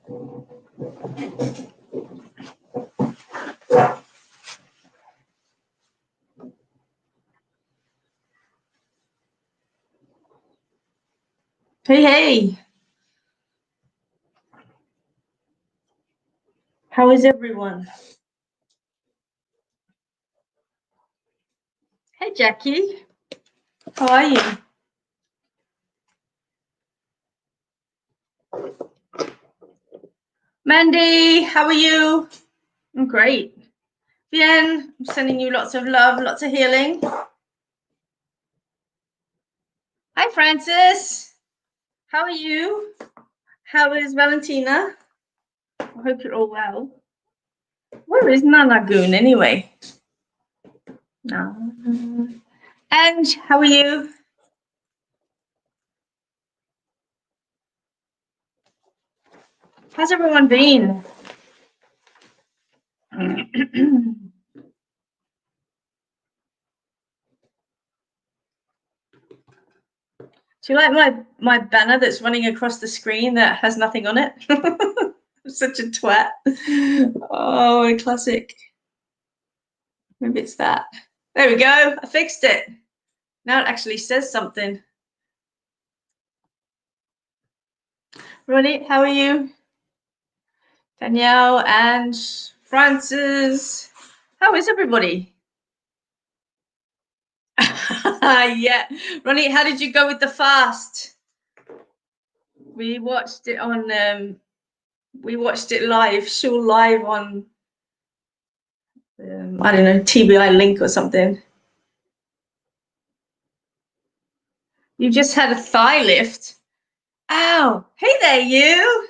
Hey, hey. How is everyone? Hey, Jackie. How are you? Mandy, how are you? I'm great. Bien, I'm sending you lots of love, lots of healing. Hi, Francis. How are you? How is Valentina? I hope you're all well. Where is Nanagoon anyway? No. And how are you? How's everyone been? Do you like my banner that's running across the screen that has nothing on it? I'm such a twat. Oh, a classic. Maybe it's that. There we go. I fixed it. Now it actually says something. Ronnie, how are you? Danielle and Francis. How is everybody? Yeah. Ronnie, how did you go with the fast? We watched it on we watched it live, Shul live on I don't know, TBI link or something. You just had a thigh lift. Oh, hey there, you.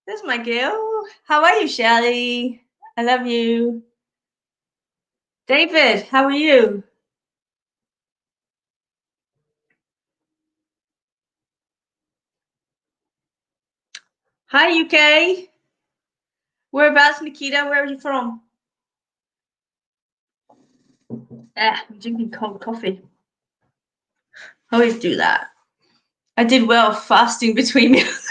There's my girl. How are you, Shelly? I love you. David, how are you? Hi, UK. Whereabouts, Nikita? Where are you from? I'm drinking cold coffee. I always do that. I did well fasting between meals.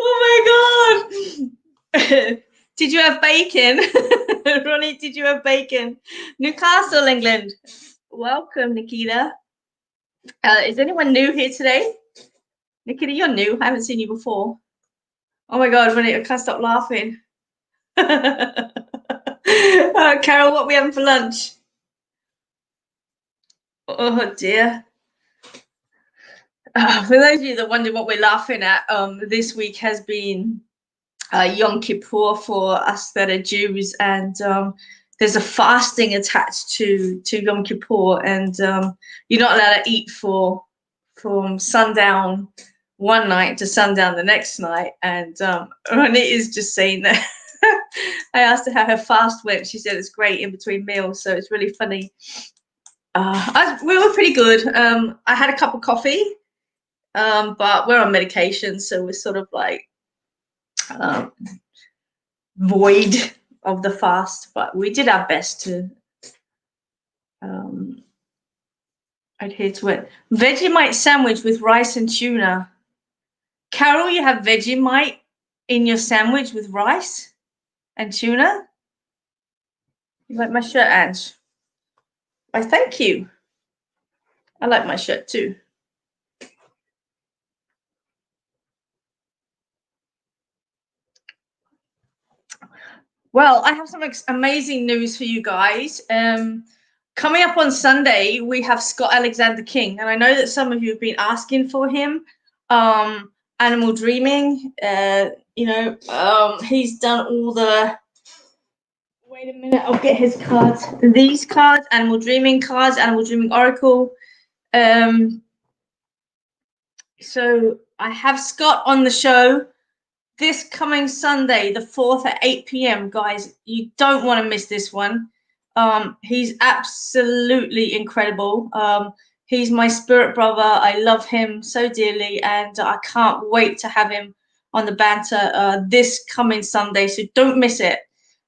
Oh my god! Did you have bacon? Ronnie, did you have bacon? Newcastle, England. Welcome, Nikita. Is anyone new here today? Nikita, you're new. I haven't seen you before. Oh my god, Ronnie, I can't stop laughing. Carol, what are we having for lunch? Oh dear. For those of you that wonder what we're laughing at, this week has been Yom Kippur for us that are Jews, and there's a fasting attached to Yom Kippur, and you're not allowed to eat from sundown one night to sundown the next night. And Ronnie is just saying that. I asked her how her fast went. She said it's great in between meals, so it's really funny. We were pretty good. I had a cup of coffee, but we're on medication, so we're sort of like void of the fast. But we did our best to adhere to it. Vegemite sandwich with rice and tuna. Carol, you have Vegemite in your sandwich with rice and tuna? You like my shirt, Ange? Why, thank you. I like my shirt too. Well, I have some amazing news for you guys. Coming up on Sunday, we have Scott Alexander King, and I know that some of you have been asking for him. Animal Dreaming, he's done all the. Wait a minute, I'll get his cards. These cards, Animal Dreaming cards, Animal Dreaming Oracle. So I have Scott on the show this coming Sunday, the 4th at 8 p.m. Guys, you don't want to miss this one. He's absolutely incredible. He's my spirit brother. I love him so dearly, and I can't wait to have him on the banter this coming Sunday. So don't miss it.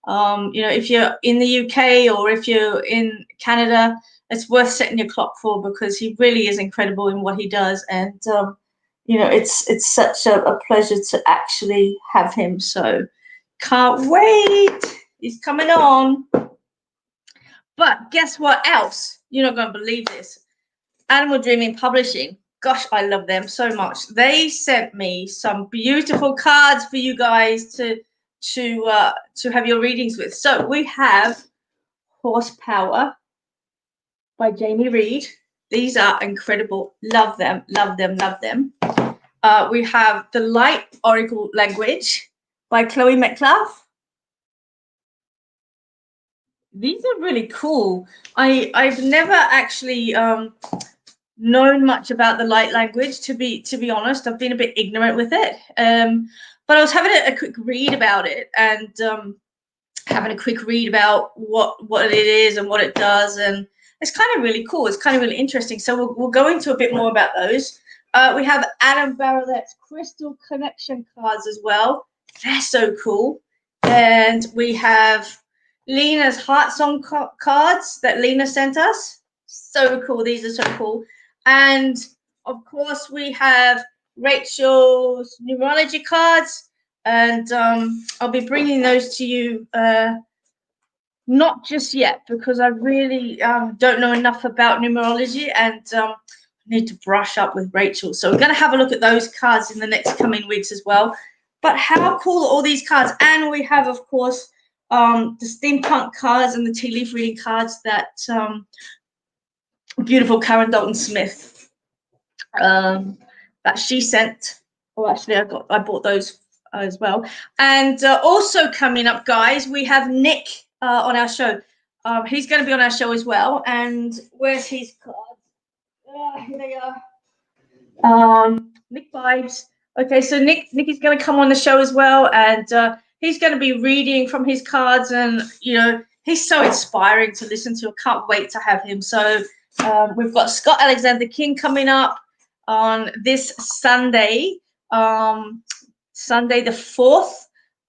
If you're in the UK or if you're in Canada, it's worth setting your clock for, because he really is incredible in what he does. And you know, it's such a pleasure to actually have him. So can't wait. He's coming on. But guess what else? You're not going to believe this. Animal Dreaming Publishing. Gosh, I love them so much. They sent me some beautiful cards for you guys to have your readings with. So we have Horsepower by Jamie Reed. These are incredible. Love them, love them, love them. We have The Light Oracle Language by Chloe Metcalf. These are really cool. I've never actually known much about the light language, to be honest. I've been a bit ignorant with it. But I was having a quick read about it, and having a quick read about what it is and what it does, and it's kind of really cool. It's kind of really interesting. So we'll go into a bit more about those. We have Adam Barrett's Crystal Connection cards as well. They're so cool. And we have Lena's Heart Song cards that Lena sent us. So cool. These are so cool. And of course we have Rachel's numerology cards, and I'll be bringing those to you not just yet, because I really don't know enough about numerology, and need to brush up with Rachel. So we're going to have a look at those cards in the next coming weeks as well. But how cool are all these cards? And we have, of course, the steampunk cards and the tea leaf reading cards that beautiful Karen Dalton Smith that she sent. Oh, actually, I bought those as well. And also coming up, guys, we have Nick on our show. He's going to be on our show as well. And where's his cards? Here they are. Nick Vibes. Okay, so Nick is going to come on the show as well, and he's going to be reading from his cards, and you know, he's so inspiring to listen to. I can't wait to have him. So we've got Scott Alexander King coming up on this Sunday, Sunday the 4th,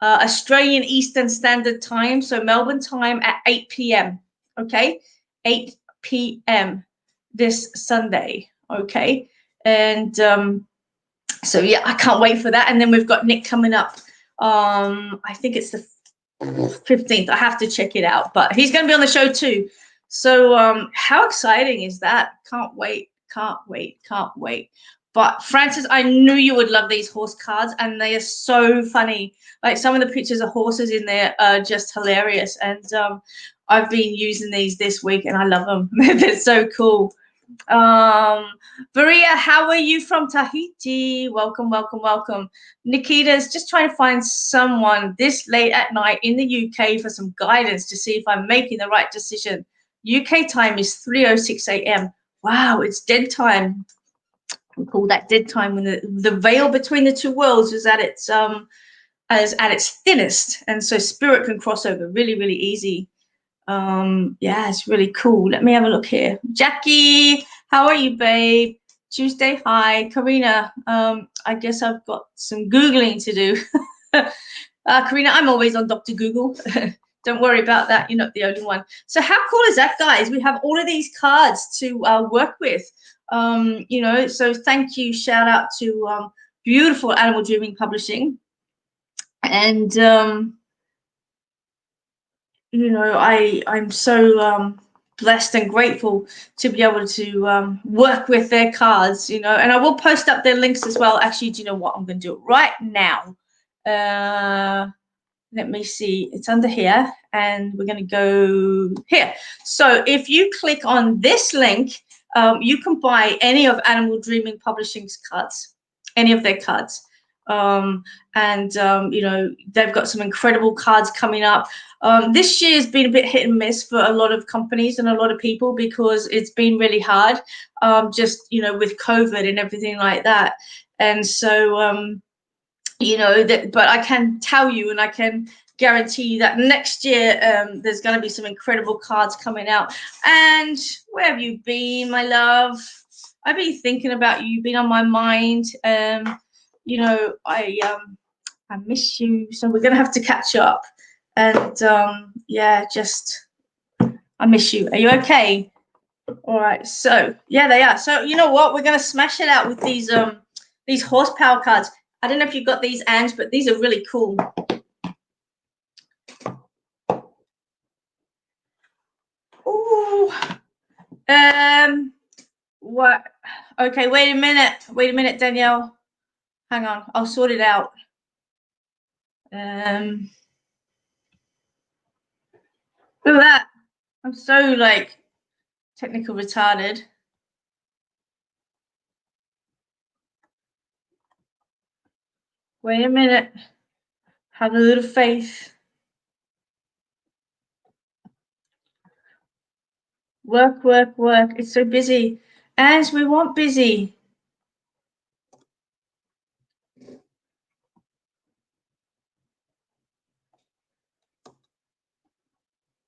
Australian Eastern Standard Time, so Melbourne time at 8 p.m. Okay, 8 p.m. this Sunday. Okay, and so yeah, I can't wait for that. And then we've got Nick coming up. I think it's the 15th. I have to check it out, but he's going to be on the show too. So how exciting is that? Can't wait, can't wait, can't wait. But Francis, I knew you would love these horse cards, and they are so funny. Like, some of the pictures of horses in there are just hilarious. And I've been using these this week, and I love them. They're so cool. Maria, how are you from Tahiti? Welcome, welcome, welcome. Nikita's just trying to find someone this late at night in the UK for some guidance to see if I'm making the right decision. UK time is 3:06 a.m. Wow, it's dead time. We call that dead time when the veil between the two worlds is at its thinnest, and so spirit can cross over really, really easy. Yeah, it's really cool. Let me have a look here. Jackie, how are you, babe? Tuesday, hi. Karina, I guess I've got some Googling to do. Karina, I'm always on Dr. Google. Don't worry about that. You're not the only one. So how cool is that, guys? We have all of these cards to work with. You know, so thank you. Shout out to beautiful Animal Dreaming Publishing. And you know, I'm so blessed and grateful to be able to work with their cards, you know, and I will post up their links as well. Actually, do you know what? I'm going to do it right now. Let me see. It's under here, and we're going to go here. So if you click on this link, you can buy any of Animal Dreaming Publishing's cards, any of their cards. You know, they've got some incredible cards coming up. This year has been a bit hit and miss for a lot of companies and a lot of people, because it's been really hard, just, you know, with COVID and everything like that. And so, you know, but I can tell you, and I can guarantee you that next year there's going to be some incredible cards coming out. And where have you been, my love? I've been thinking about you. You've been on my mind. You know, I miss you, so we're gonna have to catch up. And yeah, just I miss you. Are you okay? All right, so yeah, they are. So you know what? We're gonna smash it out with these horsepower cards. I don't know if you got these, Ange, but these are really cool. Ooh. What? Okay, wait a minute, Danielle. Hang on, I'll sort it out. Look at that. I'm so like technical retarded. Wait a minute. Have a little faith. Work, work, work. It's so busy. And we want busy.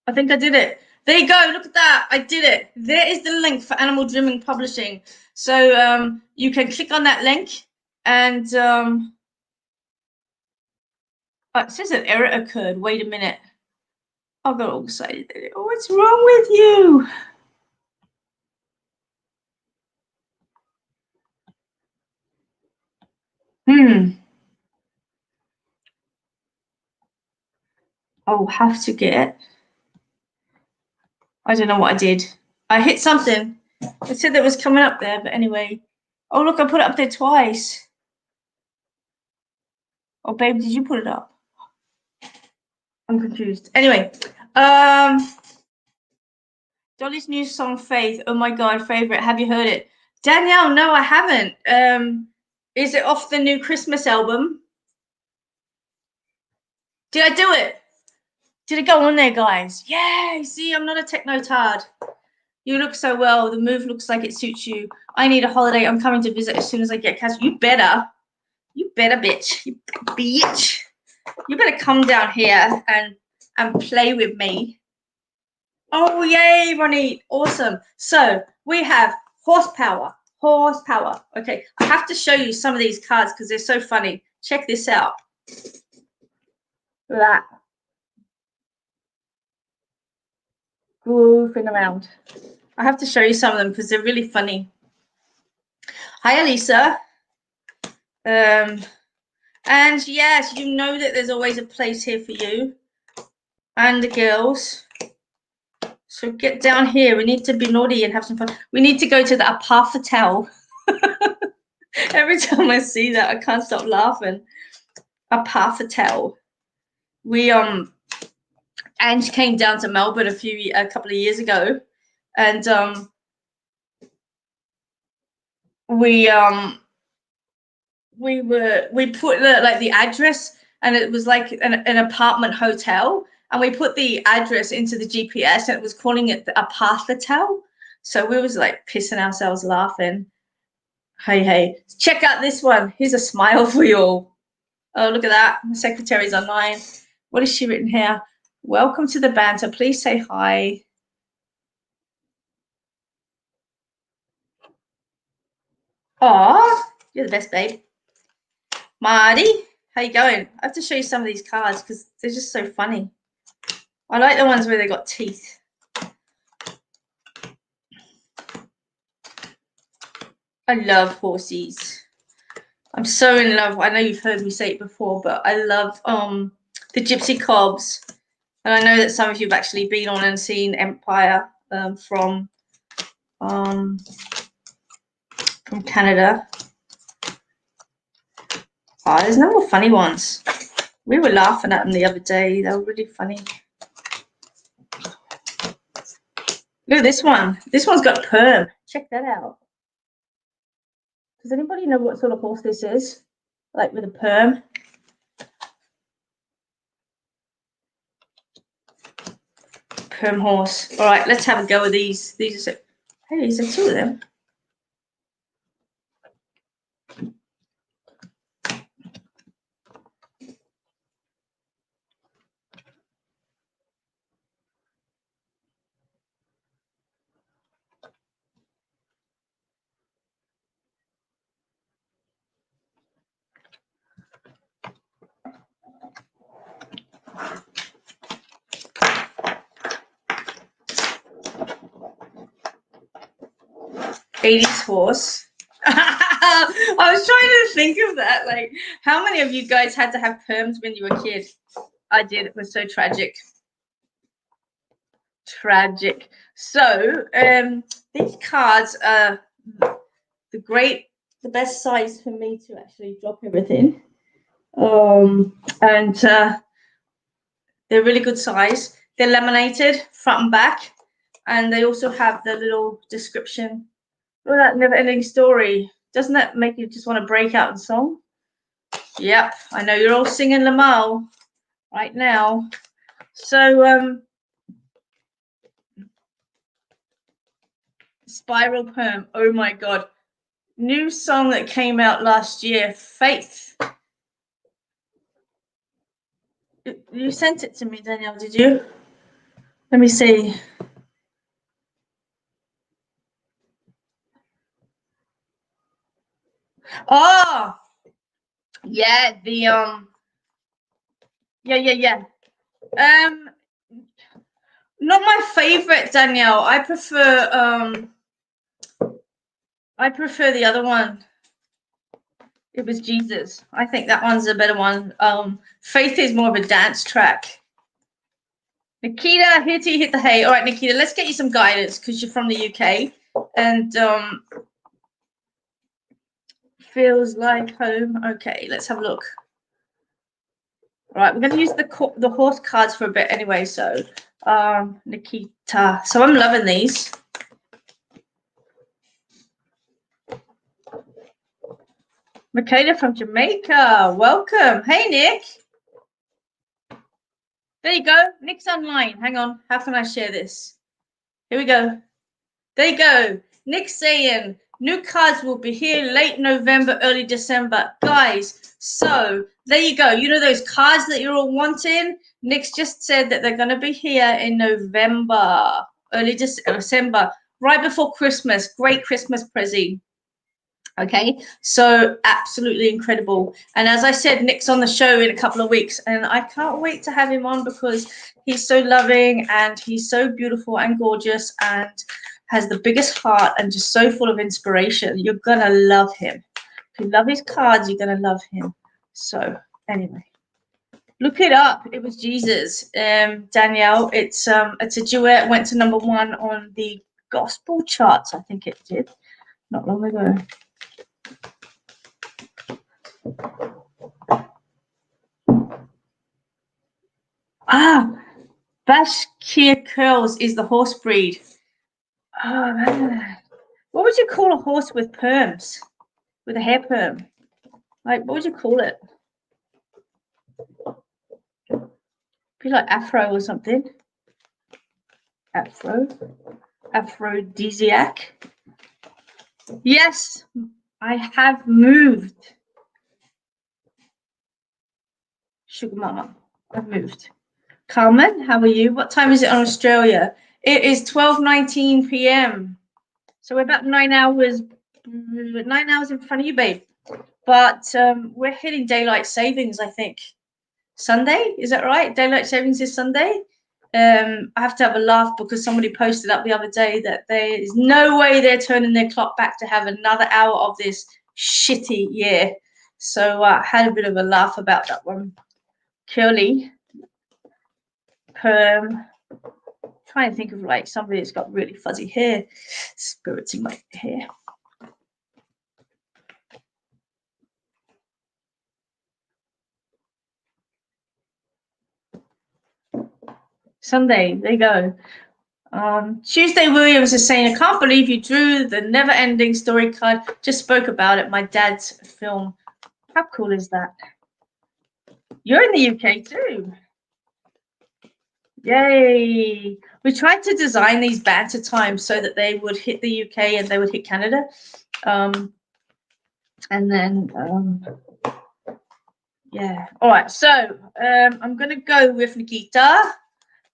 I think I did it. There you go. Look at that. I did it. There is the link for Animal Dreaming Publishing. So you can click on that link and oh, it says an error occurred. Wait a minute. I got all excited. Oh, what's wrong with you? I'll have to get. I don't know what I did. I hit something. It said that was coming up there, but anyway. Oh, look, I put it up there twice. Oh, babe, did you put it up? I'm confused. Anyway, Dolly's new song, Faith. Oh my God, favorite. Have you heard it? Danielle, no, I haven't. Is it off the new Christmas album? Did I do it? Did it go on there, guys? Yay! See, I'm not a techno-tard. You look so well. The move looks like it suits you. I need a holiday. I'm coming to visit as soon as I get cash. You better. You better, bitch. You bitch. You better come down here and play with me. Oh, yay, Ronnie. Awesome. So we have horsepower. Horsepower. Okay, I have to show you some of these cards because they're so funny. Check this out. Look at that. Goofing around. I have to show you some of them because they're really funny. Hi, Elisa. And yes, you know that there's always a place here for you and the girls. So get down here. We need to be naughty and have some fun. We need to go to the Aparthotel. Every time I see that, I can't stop laughing. Aparthotel. We Ange came down to Melbourne a couple of years ago, and we put the address, and it was like an apartment hotel, and we put the address into the GPS, and it was calling it the Aparthotel. So we was like pissing ourselves laughing. Hey, check out this one. Here's a smile for you all. Oh, look at that. The secretary's online. What is she written here? Welcome to the banter. Please say hi. Aw, you're the best, babe. Marty, how you going? I have to show you some of these cards because they're just so funny. I like the ones where they got teeth. I love horses. I'm so in love. I know you've heard me say it before, but I love the Gypsy Cobs. And I know that some of you have actually been on and seen Empire from Canada. Oh, there's no more funny ones. We were laughing at them the other day. They were really funny. Look at this one. This one's got perm. Check that out. Does anybody know what sort of horse this is? Like with a perm? Perm horse. All right, let's have a go with these. These are, hey, these are two of them. 80s horse. I was trying to think of that. Like, how many of you guys had to have perms when you were a kid? I did. It was so tragic. Tragic. So, these cards are the best size for me to actually drop everything. And they're really good size. They're laminated front and back, and they also have the little description. Look at that never-ending story. Doesn't that make you just want to break out in song? Yep, I know you're all singing Lamal right now. So, Spiral Perm. Oh my God. New song that came out last year, Faith. You sent it to me, Danielle, did you? Let me see. Oh, yeah, yeah. Not my favorite, Danielle. I prefer the other one. It was Jesus. I think that one's a better one. Faith is more of a dance track. Nikita, hit the hay. All right, Nikita, let's get you some guidance because you're from the UK, and feels like home. Okay, let's have a look. All right, we're going to use the horse cards for a bit anyway. So, Nikita. So I'm loving these. Michaela from Jamaica, welcome. Hey, Nick. There you go. Nick's online. Hang on. How can I share this? Here we go. There you go. Nick's saying new cards will be here late November, early December. Guys, so there you go. You know those cards that you're all wanting? Nick's just said that they're going to be here in November, early December, right before Christmas. Great Christmas present. Okay, so absolutely incredible. And as I said, Nick's on the show in a couple of weeks, and I can't wait to have him on because he's so loving and he's so beautiful and gorgeous and has the biggest heart and just so full of inspiration. You're gonna love him. If you love his cards, you're gonna love him. So anyway, look it up. It was Jesus, Danielle. It's a duet. Went to #1 on the gospel charts. I think it did not long ago. Bashkir curls is the horse breed. Oh, man. What would you call a horse with perms? With a hair perm? Like, what would you call it? Be like Afro or something. Aphrodisiac. Yes, I have moved. Sugar mama, I've moved. Carmen, how are you? What time is it on Australia? It is 12:19 p.m. So we're about 9 hours in front of you, babe. But we're hitting daylight savings, I think. Sunday, is that right? Daylight savings is Sunday. I have to have a laugh because somebody posted up the other day that there is no way they're turning their clock back to have another hour of this shitty year. So I had a bit of a laugh about that one. Curly, perm. Trying to think of like somebody that's got really fuzzy hair. Spirits in my hair. Sunday, there you go. Tuesday Williams is saying, I can't believe you drew the never-ending story card. Just spoke about it. My dad's film. How cool is that? You're in the UK too. Yay. We tried to design these banter times so that they would hit the UK and they would hit Canada. And then, yeah. All right. So I'm going to go with Nikita.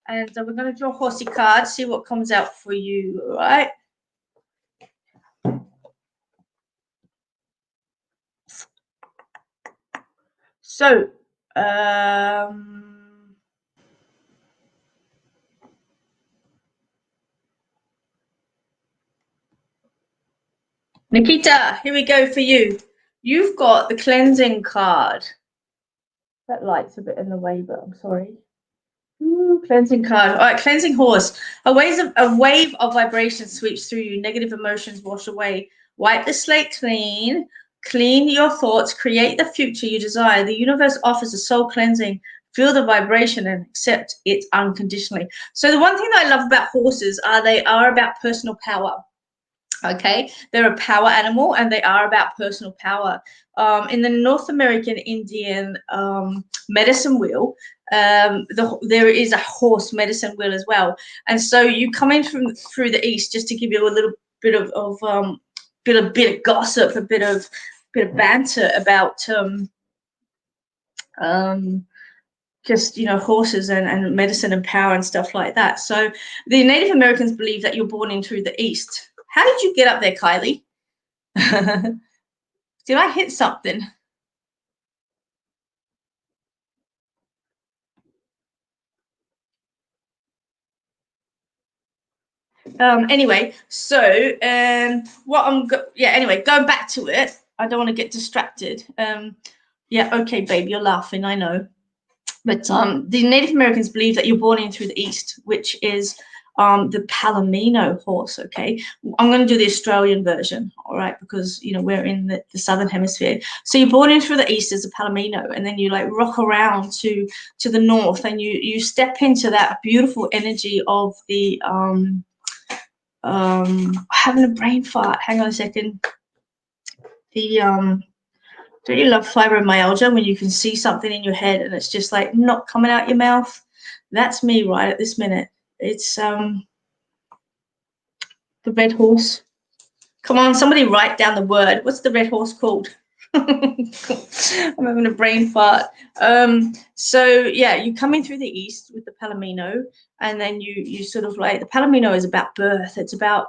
And we're going to draw horsey cards, see what comes out for you, all right? So, Nikita, here we go for you. You've got the cleansing card. That light's a bit in the way, but I'm sorry. Ooh, cleansing card. All right, cleansing horse. A wave of vibration sweeps through you. Negative emotions wash away. Wipe the slate clean. Clean your thoughts. Create the future you desire. The universe offers a soul cleansing. Feel the vibration and accept it unconditionally. So the one thing that I love about horses are they are about personal power. Okay, they're a power animal and they are about personal power. In the North American Indian medicine wheel, there is a horse medicine wheel as well. And so you come in from through the east, just to give you a little bit of gossip, a bit of banter about um, just horses and medicine and power and stuff like that. So the Native Americans believe that you're born in through the east. How did you get up there, Kylie? Did I hit something? Anyway, so anyway, going back to it. I don't want to get distracted. Yeah, okay, babe, you're laughing, I know. But the Native Americans believe that you're born in through the east, which is the Palomino horse. Okay, I'm going to do the Australian version, all right, because we're in the southern hemisphere. So you're born in through the east as a Palomino, and then you like rock around to the north, and you step into that beautiful energy of the having a brain fart. Hang on a second. The don't you love fibromyalgia when you can see something in your head and it's just like not coming out your mouth? That's me right at this minute. It's the red horse. Come on, somebody write down the word. What's the red horse called? I'm having a brain fart. So yeah, you come in through the east with the Palomino, and then you sort of like the Palomino is about birth. It's about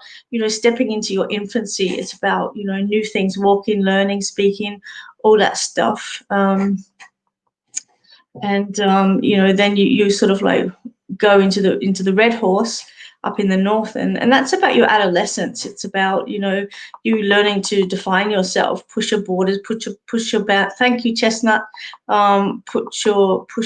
stepping into your infancy. It's about new things, walking, learning, speaking, all that stuff. And then you sort of like go into the red horse up in the north, and that's about your adolescence. It's about you learning to define yourself, push your borders, push your thank you, Chestnut. Push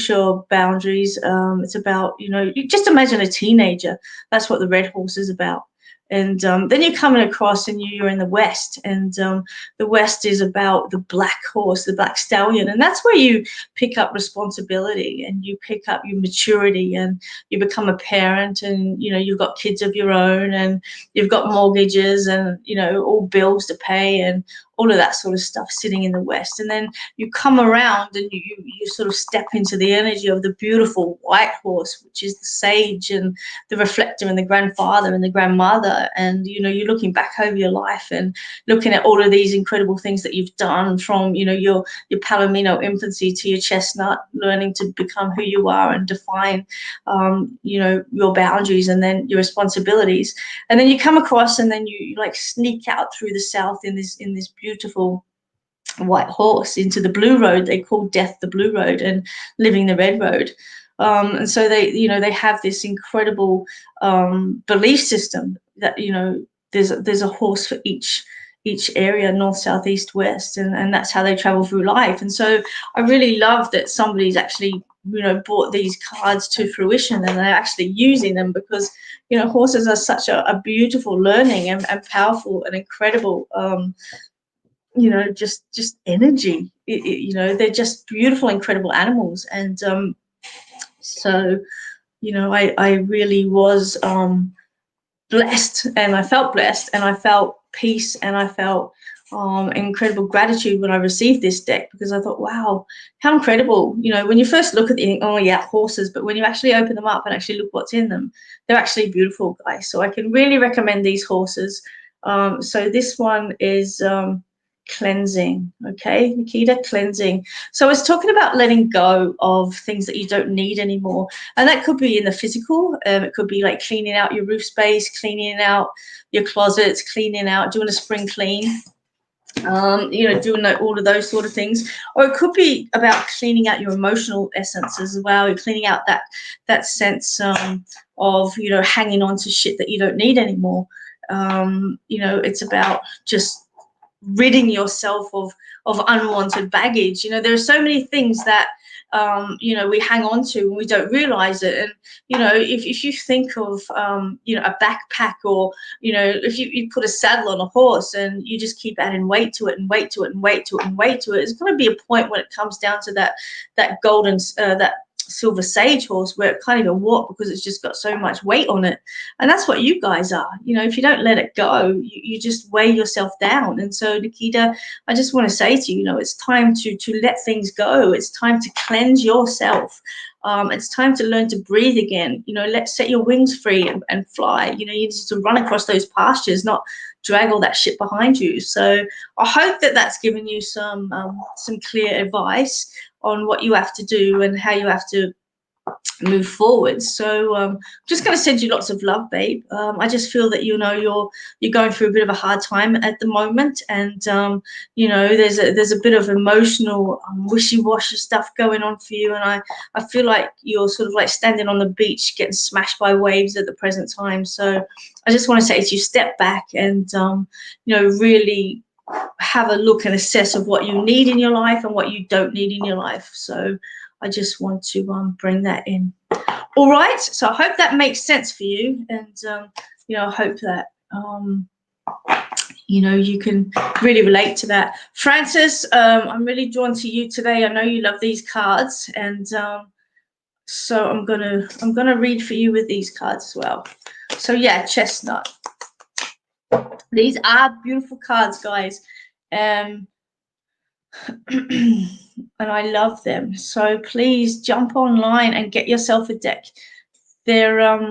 your boundaries. It's about you just imagine a teenager. That's what the red horse is about. And then you're coming across and you're in the west, and the west is about the black horse, the black stallion, and that's where you pick up responsibility and you pick up your maturity, and you become a parent, and you've got kids of your own, and you've got mortgages, and all bills to pay, and all of that sort of stuff sitting in the west. And then you come around and you sort of step into the energy of the beautiful white horse, which is the sage and the reflector and the grandfather and the grandmother. And you're looking back over your life and looking at all of these incredible things that you've done, from your Palomino infancy to your Chestnut, learning to become who you are and define your boundaries and then your responsibilities. And then you come across, and then you like sneak out through the south in this beautiful white horse into the blue road. They call death the blue road and living the red road. And so they have this incredible belief system that there's a horse for each area, north, south, east, west, and that's how they travel through life. And so I really love that somebody's actually brought these cards to fruition, and they're actually using them, because horses are such a beautiful learning and powerful and incredible just energy. They're just beautiful, incredible animals. And so I really was blessed, and I felt blessed, and I felt peace, and I felt incredible gratitude when I received this deck, because I thought, wow, how incredible. When you first look at the, oh yeah, horses, but when you actually open them up and actually look what's in them, they're actually beautiful, guys. So I can really recommend these horses. So this one is cleansing. Okay, Nikita, cleansing. So I was talking about letting go of things that you don't need anymore, and that could be in the physical. It could be like cleaning out your roof space, cleaning out your closets, cleaning out, doing a spring clean, doing all of those sort of things. Or it could be about cleaning out your emotional essence as well. You're cleaning out that sense of hanging on to shit that you don't need anymore. It's about just ridding yourself of unwanted baggage. You know, there are so many things that you know, we hang on to and we don't realize it. And you know, if you think of you know, a backpack, or you know, if you put a saddle on a horse and you just keep adding weight to it and weight to it and weight to it and weight to it, it's going to be a point when it comes down to that golden that silver sage horse where it can't even walk because it's just got so much weight on it. And that's what you guys are. You know, if you don't let it go, you just weigh yourself down. And so, Nikita, I just want to say to you, you know, it's time to let things go. It's time to cleanse yourself. It's time to learn to breathe again. You know, let's set your wings free and fly. You know, you need to run across those pastures, not drag all that shit behind you. So I hope that that's given you some clear advice on what you have to do and how you have to move forward. So I'm just going to send you lots of love, babe. I just feel that, you know, you're going through a bit of a hard time at the moment, and you know, there's a bit of emotional wishy-washy stuff going on for you, and I feel like you're sort of like standing on the beach getting smashed by waves at the present time. So I just want to say to you, step back and you know, really have a look and assess of what you need in your life and what you don't need in your life. So I just want to bring that in. All right, so I hope that makes sense for you, and you know, I hope that you know, you can really relate to that. Francis, I'm really drawn to you today. I know you love these cards, and so I'm gonna read for you with these cards as well. So yeah, chestnut. These are beautiful cards, guys. And I love them. So please jump online and get yourself a deck. They're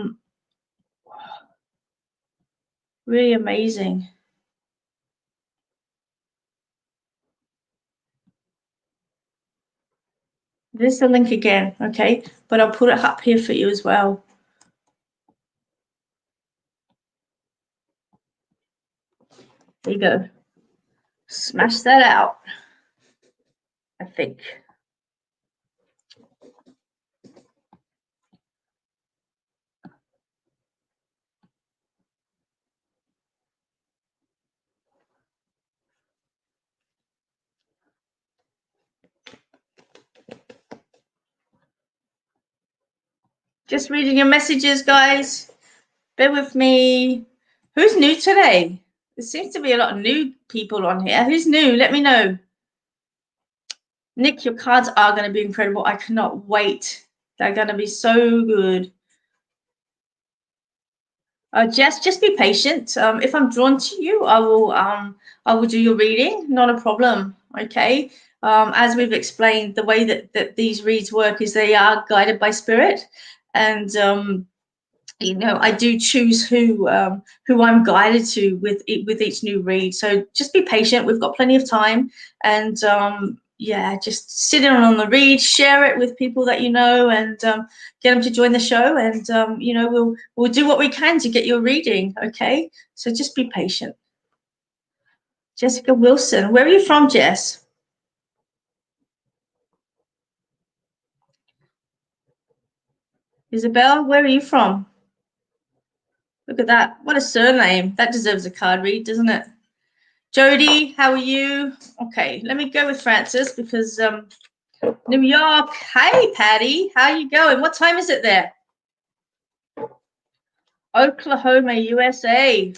really amazing. There's the link again, okay? But I'll put it up here for you as well. There you go. Smash that out, I think. Just reading your messages, guys. Bear with me. Who's new today? There seems to be a lot of new people on here. Who's new? Let me know. Nick, your cards are going to be incredible. I cannot wait. They're going to be so good. Just be patient. If I'm drawn to you, I will do your reading. Not a problem. Okay. As we've explained, the way that these reads work is they are guided by spirit, and you know, I do choose who I'm guided to with each new read. So just be patient. We've got plenty of time, and yeah, just sit in on the read, share it with people that you know, and get them to join the show. And you know, we'll do what we can to get your reading. Okay, so just be patient. Jessica Wilson, where are you from, Jess? Isabel, where are you from? Look at that. What a surname. That deserves a card read, doesn't it? Jody, how are you? Okay, let me go with Francis because New York. Hey, Patty, how you going? What time is it there? Oklahoma, USA.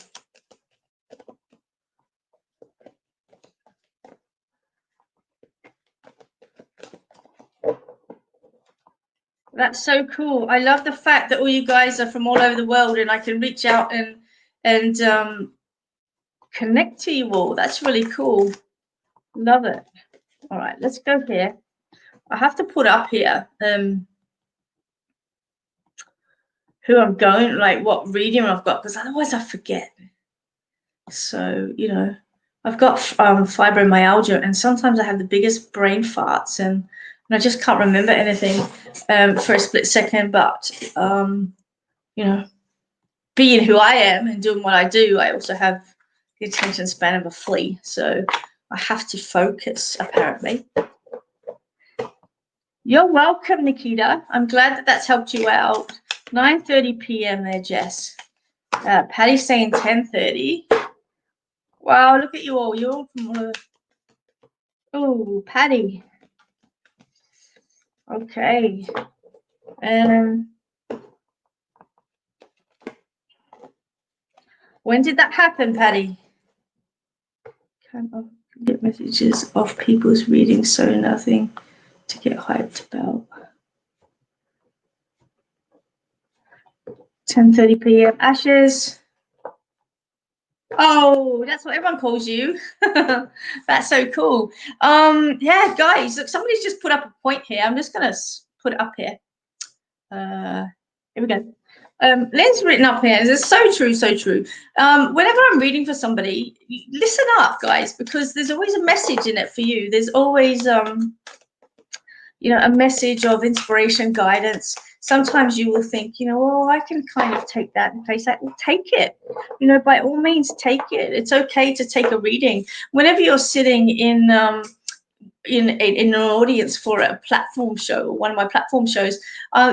That's so cool. I love the fact that all you guys are from all over the world, and I can reach out and connect to you all. That's really cool. Love it. All right, let's go here. I have to put up here who I'm going, like what reading I've got, because otherwise I forget. So, you know, I've got fibromyalgia, and sometimes I have the biggest brain farts, and I just can't remember anything for a split second. But, you know, being who I am and doing what I do, I also have the attention span of a flea. So I have to focus, apparently. You're welcome, Nikita. I'm glad that that's helped you out. 9:30 p.m. there, Jess. Patty's saying 10:30. Wow, look at you all. You're all from all over. Oh, Patty. Okay. When did that happen, Patty? Can't get messages of people's readings, so nothing to get hyped about. 10:30 p.m. Ashes. Oh, that's what everyone calls you. That's so cool. Yeah, guys, look, somebody's just put up a point here. I'm just gonna put it up here. Here we go. Lynn's written up here. It's so true, so true. Whenever I'm reading for somebody, listen up, guys, because there's always a message in it for you. There's always you know, a message of inspiration, guidance. Sometimes you will think, you know, well, I can kind of take that and place that. Well, take it. You know, by all means, take it. It's okay to take a reading. Whenever you're sitting in an audience for a platform show, one of my platform shows,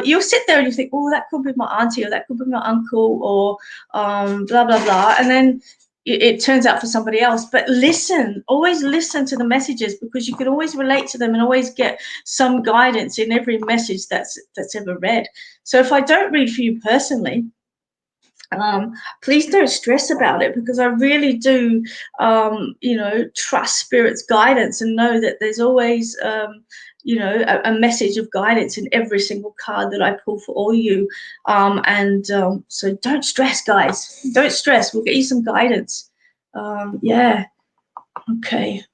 you'll sit there and you think, oh, that could be my auntie, or that could be my uncle, or blah, blah, blah. And then it turns out for somebody else. But listen, always listen to the messages, because you can always relate to them and always get some guidance in every message that's ever read. So if I don't read for you personally, please don't stress about it, because I really do, you know, trust Spirit's guidance and know that there's always, you know, a message of guidance in every single card that I pull for all you. So don't stress, guys. Don't stress. We'll get you some guidance. Yeah. Okay.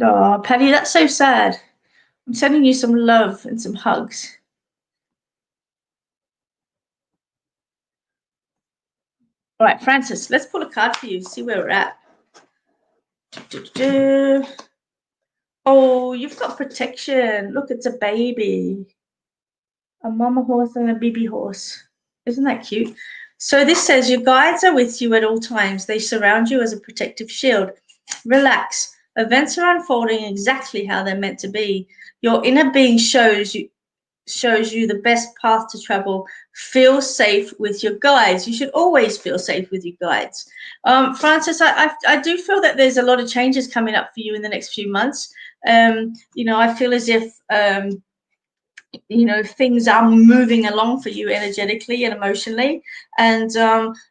Oh, Patty, that's so sad. I'm sending you some love and some hugs. All right, Francis, let's pull a card for you, see where we're at. Oh, you've got protection. Look, it's a baby. A mama horse and a baby horse. Isn't that cute? So this says your guides are with you at all times. They surround you as a protective shield. Relax. Events are unfolding exactly how they're meant to be. Your inner being shows you the best path to travel. Feel safe with your guides. You should always feel safe with your guides. Francis, I do feel that there's a lot of changes coming up for you in the next few months. You know, I feel as if you know, things are moving along for you energetically and emotionally, and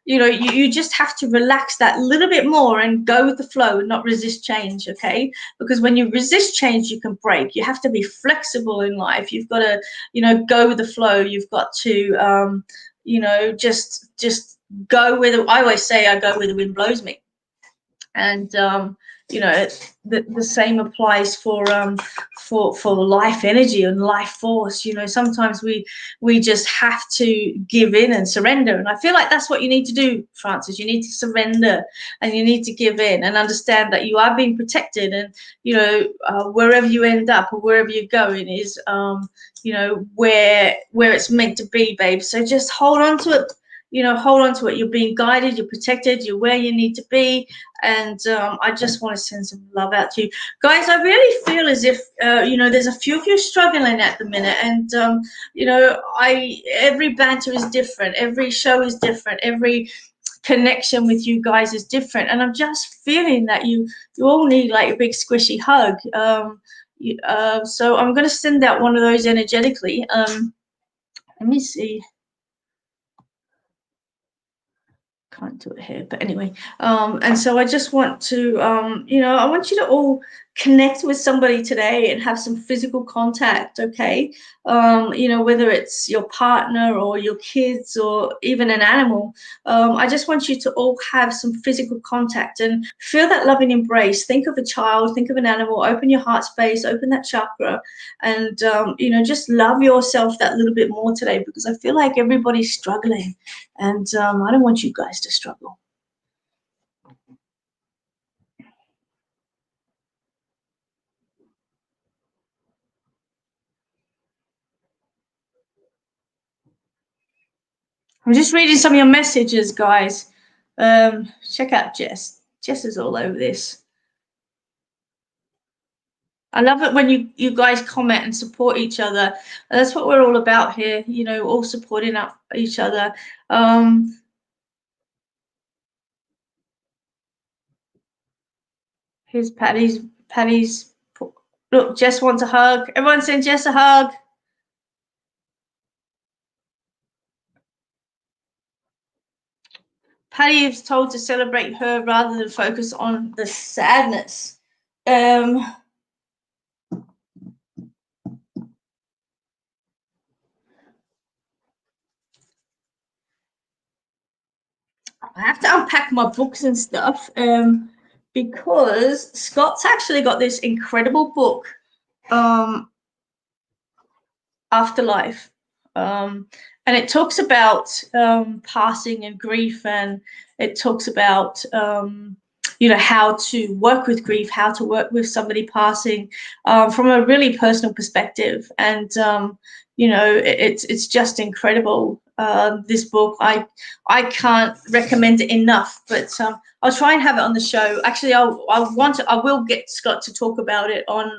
you know, you just have to relax that little bit more and go with the flow and not resist change. Okay, because when you resist change, you can break. You have to be flexible in life. You've got to, you know, go with the flow. You've got to you know, just go with it. I always say I go where the wind blows me. And you know, the same applies for life energy and life force. You know, sometimes we just have to give in and surrender, and I feel like that's what you need to do, Francis. You need to surrender and you need to give in and understand that you are being protected, and you know, wherever you end up or wherever you're going is you know, where it's meant to be, babe. So just hold on to it. You know, hold on to it. You're being guided, you're protected, you're where you need to be. And I just want to send some love out to you. Guys, I really feel as if, you know, there's a few of you struggling at the minute. And, you know, every banter is different. Every show is different. Every connection with you guys is different. And I'm just feeling that you all need like a big squishy hug. So I'm going to send out one of those energetically. Let me see. Can't do it here, but anyway, and so I just want to you know, I want you to all connect with somebody today and have some physical contact. Okay, you know, whether it's your partner or your kids or even an animal, I just want you to all have some physical contact and feel that loving embrace. Think of a child, think of an animal, open your heart space, open that chakra, and you know, just love yourself that little bit more today, because I feel like everybody's struggling, and I don't want you guys to struggle. I'm just reading some of your messages, guys. Check out Jess. Jess is all over this. I love it when you guys comment and support each other. That's what we're all about here, you know, all supporting each other. Here's Patty's. Look, Jess wants a hug. Everyone send Jess a hug. Patty is told to celebrate her rather than focus on the sadness. I have to unpack my books and stuff because Scott's actually got this incredible book, Afterlife. And it talks about passing and grief, and it talks about you know, how to work with grief, how to work with somebody passing from a really personal perspective. And you know, it's just incredible. This book, I can't recommend it enough. But I'll try and have it on the show. Actually, I will get Scott to talk about it on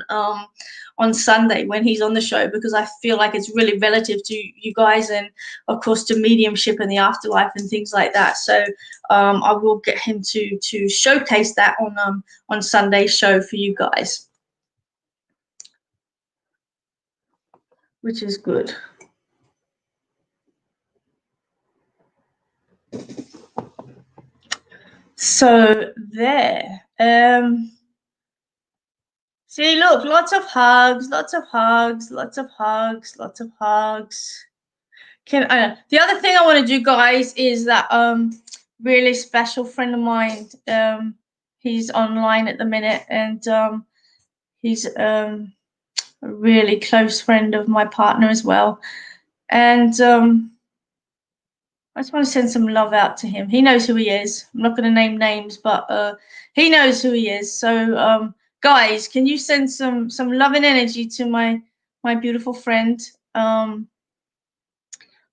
Sunday when he's on the show, because I feel like it's really relative to you guys, and of course to mediumship and the afterlife and things like that. So I will get him to showcase that on Sunday's show for you guys, which is good. So there. See, look, lots of hugs, lots of hugs, lots of hugs, lots of hugs. The other thing I want to do, guys, is that really special friend of mine. He's online at the minute, and he's a really close friend of my partner as well. And I just want to send some love out to him. He knows who he is. I'm not going to name names, but he knows who he is. So guys, can you send some loving energy to my beautiful friend? I'm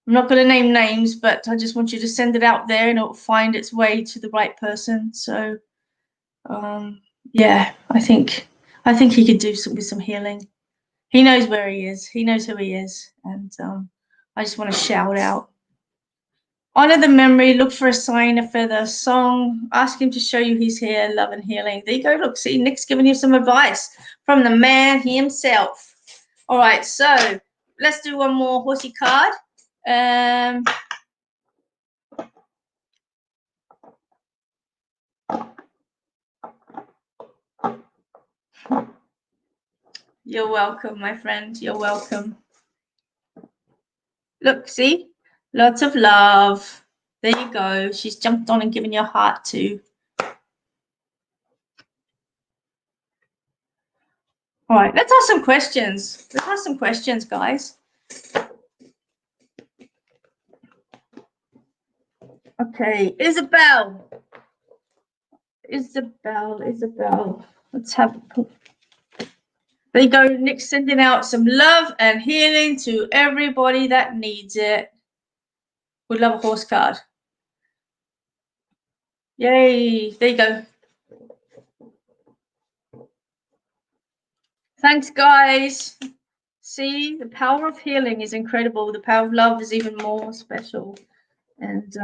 not going to name names, but I just want you to send it out there, and it'll find its way to the right person. So yeah, I think he could do with some healing. He knows where he is. He knows who he is, and I just want to shout out. Honor the memory, look for a sign, a feather, song, ask him to show you he's here, love and healing. There you go. Look, see, Nick's giving you some advice from the man himself. All right, so let's do one more horsey card. You're welcome, my friend. You're welcome. Look, see? Lots of love. There you go. She's jumped on and given you a heart too. All right, let's ask some questions. Let's ask some questions, guys. Okay, Isabel. Let's have. There you go. Nick's sending out some love and healing to everybody that needs it. Would love a horse card. Yay. There you go. Thanks, guys. See, the power of healing is incredible. The power of love is even more special. And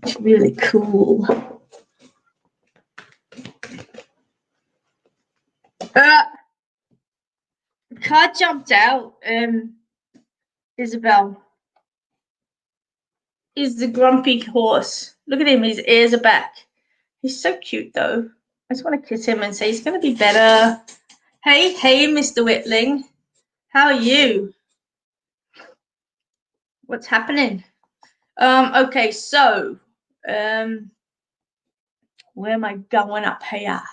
it's really cool. The card jumped out. Isabel is the grumpy horse. Look at him. His ears are back. He's so cute, though. I just want to kiss him and say he's going to be better. Hey, Mr. Whitling. How are you? What's happening? Okay, so where am I going up here?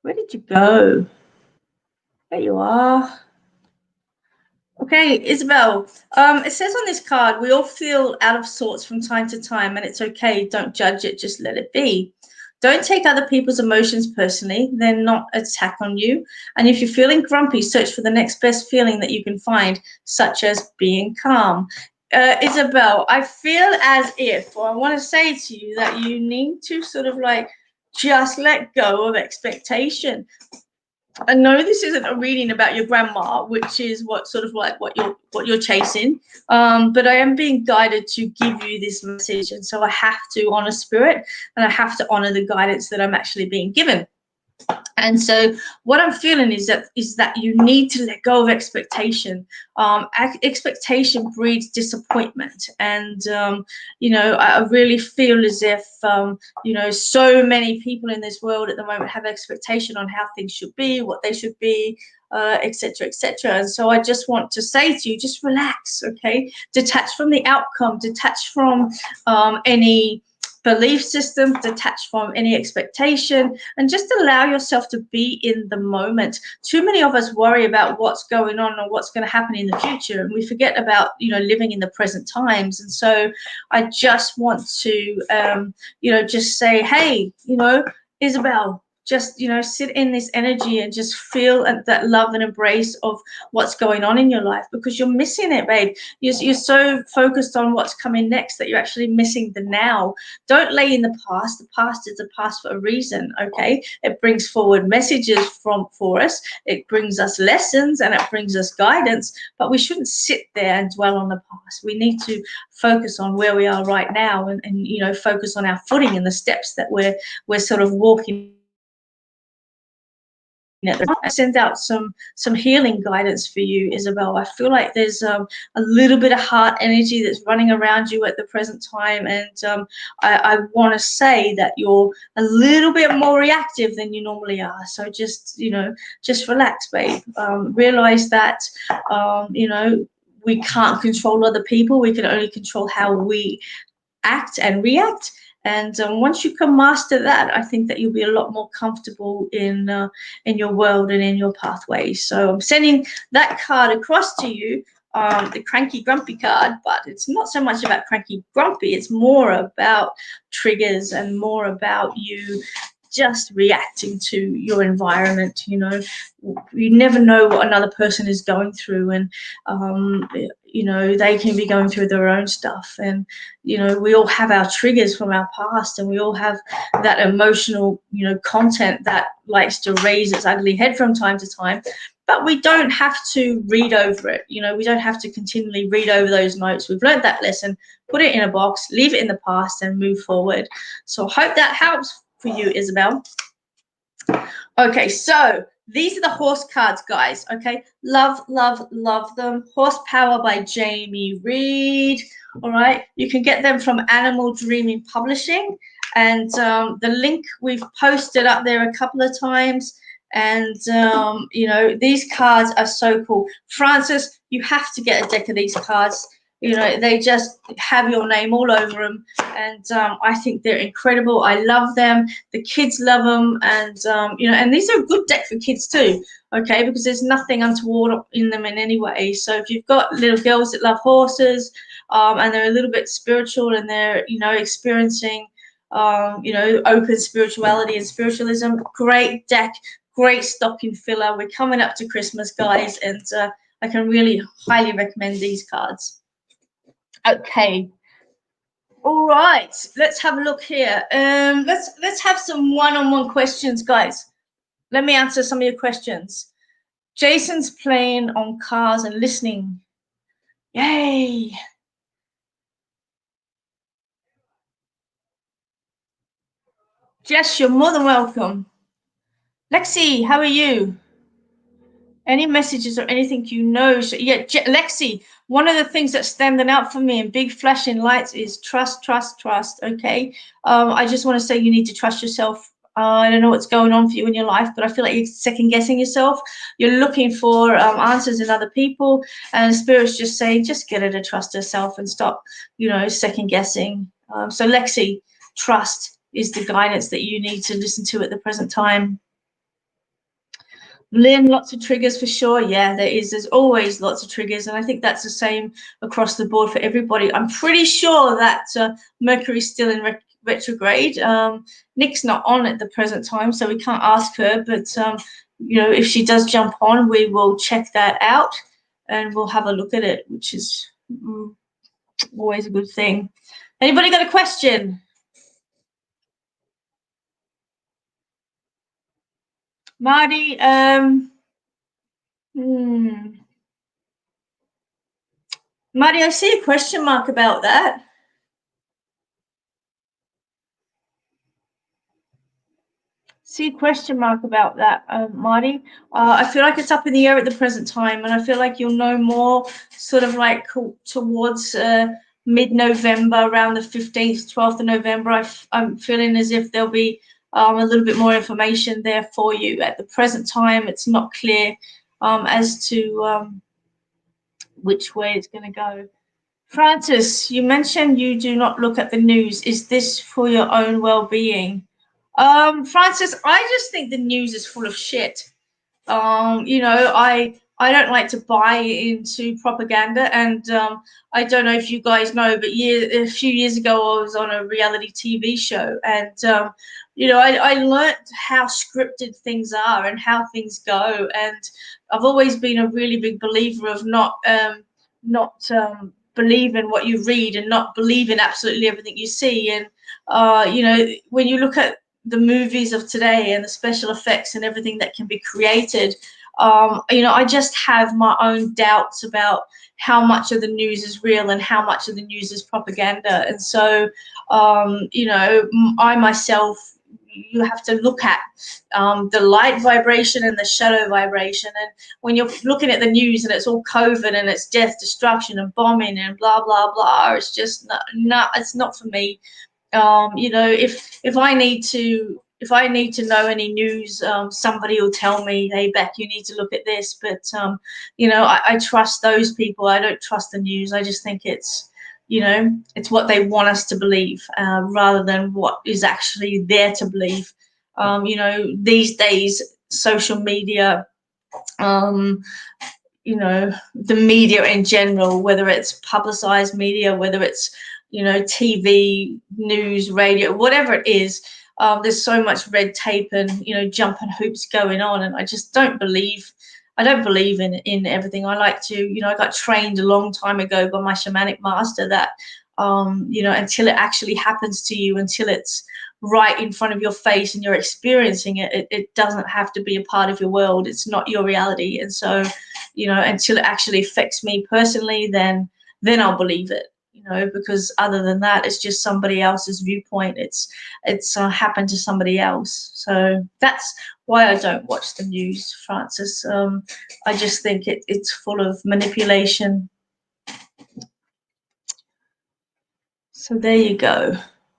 Where did you go? There you are. Okay, Isabel. It says on this card, we all feel out of sorts from time to time, and it's okay. Don't judge it, just let it be. Don't take other people's emotions personally. They're not an attack on you. And if you're feeling grumpy, search for the next best feeling that you can find, such as being calm. Isabel, I feel as if, or I want to say to you that you need to sort of like just let go of expectation. I know this isn't a reading about your grandma, which is what sort of like what you're chasing, but I am being guided to give you this message, and so I have to honor spirit, and I have to honor the guidance that I'm actually being given. And so what I'm feeling is that you need to let go of expectation. Expectation breeds disappointment, and I really feel as if so many people in this world at the moment have expectation on how things should be, what they should be, etc., etc. And so I just want to say to you, just relax, okay? Detach from the outcome, detach from any belief system, detach from any expectation, and just allow yourself to be in the moment. Too many of us worry about what's going on or what's going to happen in the future, and we forget about living in the present times. And so I just want to just say, hey, Isabel, just sit in this energy and just feel that love and embrace of what's going on in your life, because you're missing it, babe. You're so focused on what's coming next that you're actually missing the now. Don't lay in the past. The past is the past for a reason, okay? It brings forward messages for us. It brings us lessons and it brings us guidance, but we shouldn't sit there and dwell on the past. We need to focus on where we are right now, and focus on our footing and the steps that we're sort of walking. I send out some healing guidance for you, Isabel. I feel like there's a little bit of heart energy that's running around you at the present time, and I want to say that you're a little bit more reactive than you normally are. So just relax, babe. Realize that we can't control other people. We can only control how we act and react. And once you can master that, I think that you'll be a lot more comfortable in your world and in your pathways. So I'm sending that card across to you, the Cranky Grumpy card, but it's not so much about Cranky Grumpy. It's more about triggers and more about you just reacting to your environment. You never know what another person is going through, and they can be going through their own stuff, and we all have our triggers from our past, and we all have that emotional content that likes to raise its ugly head from time to time. But we don't have to read over it. We don't have to continually read over those notes. We've learned that lesson. Put it in a box, leave it in the past, and move forward. So I hope that helps for you, Isabel. Okay, so these are the horse cards, guys. Okay, love them. Horsepower by Jamie Reed. All right, you can get them from Animal Dreaming Publishing, and the link we've posted up there a couple of times. And these cards are so cool. Francis, you have to get a deck of these cards. They just have your name all over them, and I think they're incredible. I love them. The kids love them, and and these are a good deck for kids too, okay, because there's nothing untoward in them in any way. So if you've got little girls that love horses, and they're a little bit spiritual, and they're experiencing open spirituality and spiritualism, great deck, great stocking filler. We're coming up to Christmas, guys, and I can really highly recommend these cards. Okay, all right, let's have a look here. Let's have some one-on-one questions, guys. Let me answer some of your questions. Jason's playing on cars and listening. Yay. Jess, you're more than welcome. Lexi, how are you? Any messages or anything So, yeah, Lexi, one of the things that's standing out for me in big flashing lights is trust, okay? I just want to say you need to trust yourself. I don't know what's going on for you in your life, but I feel like you're second-guessing yourself. You're looking for answers in other people, and Spirit's just saying, just get her to trust herself and stop, second-guessing. So, Lexi, trust is the guidance that you need to listen to at the present time. Lynn, lots of triggers for sure. Yeah, there is. There's always lots of triggers, and I think that's the same across the board for everybody. I'm pretty sure that Mercury's still in retrograde. Nick's not on at the present time, so we can't ask her. But if she does jump on, we will check that out, and we'll have a look at it, which is always a good thing. Anybody got a question? Marty, hmm. Marty, I see a question mark about that. See a question mark about that, Marty. I feel like it's up in the air at the present time, and I feel like you'll know more sort of like towards mid-November, around the 15th, 12th of November. I'm feeling as if there'll be a little bit more information there for you. At the present time, it's not clear as to which way it's going to go. Francis, you mentioned you do not look at the news. Is this for your own well-being? Francis, I just think the news is full of shit. I don't like to buy into propaganda, and I don't know if you guys know, but a few years ago I was on a reality TV show, and I learned how scripted things are and how things go, and I've always been a really big believer of not believe in what you read and not believe in absolutely everything you see. And when you look at the movies of today and the special effects and everything that can be created, I just have my own doubts about how much of the news is real and how much of the news is propaganda. And so, I myself, you have to look at the light vibration and the shadow vibration. And when you're looking at the news and it's all COVID and it's death, destruction, and bombing and blah blah blah, it's just not it's not for me. If I need to know any news, somebody will tell me, hey Beck, you need to look at this. But I trust those people. I don't trust the news. I just think it's what they want us to believe, rather than what is actually there to believe. These days, social media, um, the media in general, whether it's publicized media, whether it's TV, news, radio, whatever it is, there's so much red tape and jumping hoops going on, and I just don't believe. I don't believe in everything. I like to, I got trained a long time ago by my shamanic master that, until it actually happens to you, until it's right in front of your face and you're experiencing it doesn't have to be a part of your world. It's not your reality. And so, until it actually affects me personally, then I'll believe it. Because other than that, it's just somebody else's viewpoint. It's happened to somebody else. So that's why I don't watch the news, Francis. I just think it's full of manipulation. So there you go.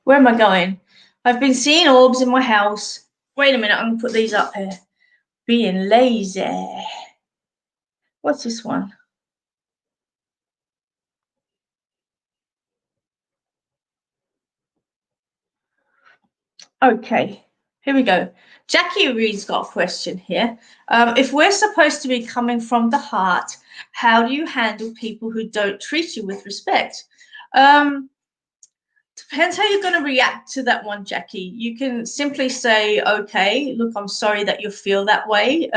Where am I going? I've been seeing orbs in my house. Wait a minute, I'm gonna put these up here. Being lazy. What's this one? Okay, here we go. Jackie Reed's got a question here. If we're supposed to be coming from the heart, how do you handle people who don't treat you with respect? Um, Depends how you're going to react to that one, Jackie. You can simply say, okay, look, I'm sorry that you feel that way.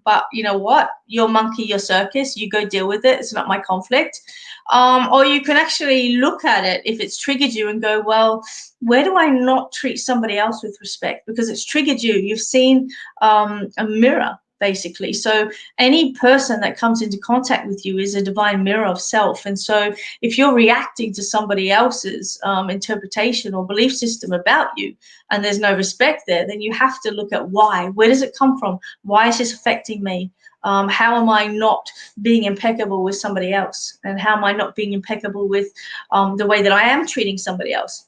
But you know what? Your monkey, your circus, you go deal with it. It's not my conflict. Or you can actually look at it if it's triggered you and go, well, where do I not treat somebody else with respect? Because it's triggered you. You've seen a mirror, basically. So any person that comes into contact with you is a divine mirror of self. And so if you're reacting to somebody else's interpretation or belief system about you and there's no respect there, then you have to look at why. Where does it come from? Why is this affecting me? How am I not being impeccable with somebody else? And how am I not being impeccable with the way that I am treating somebody else?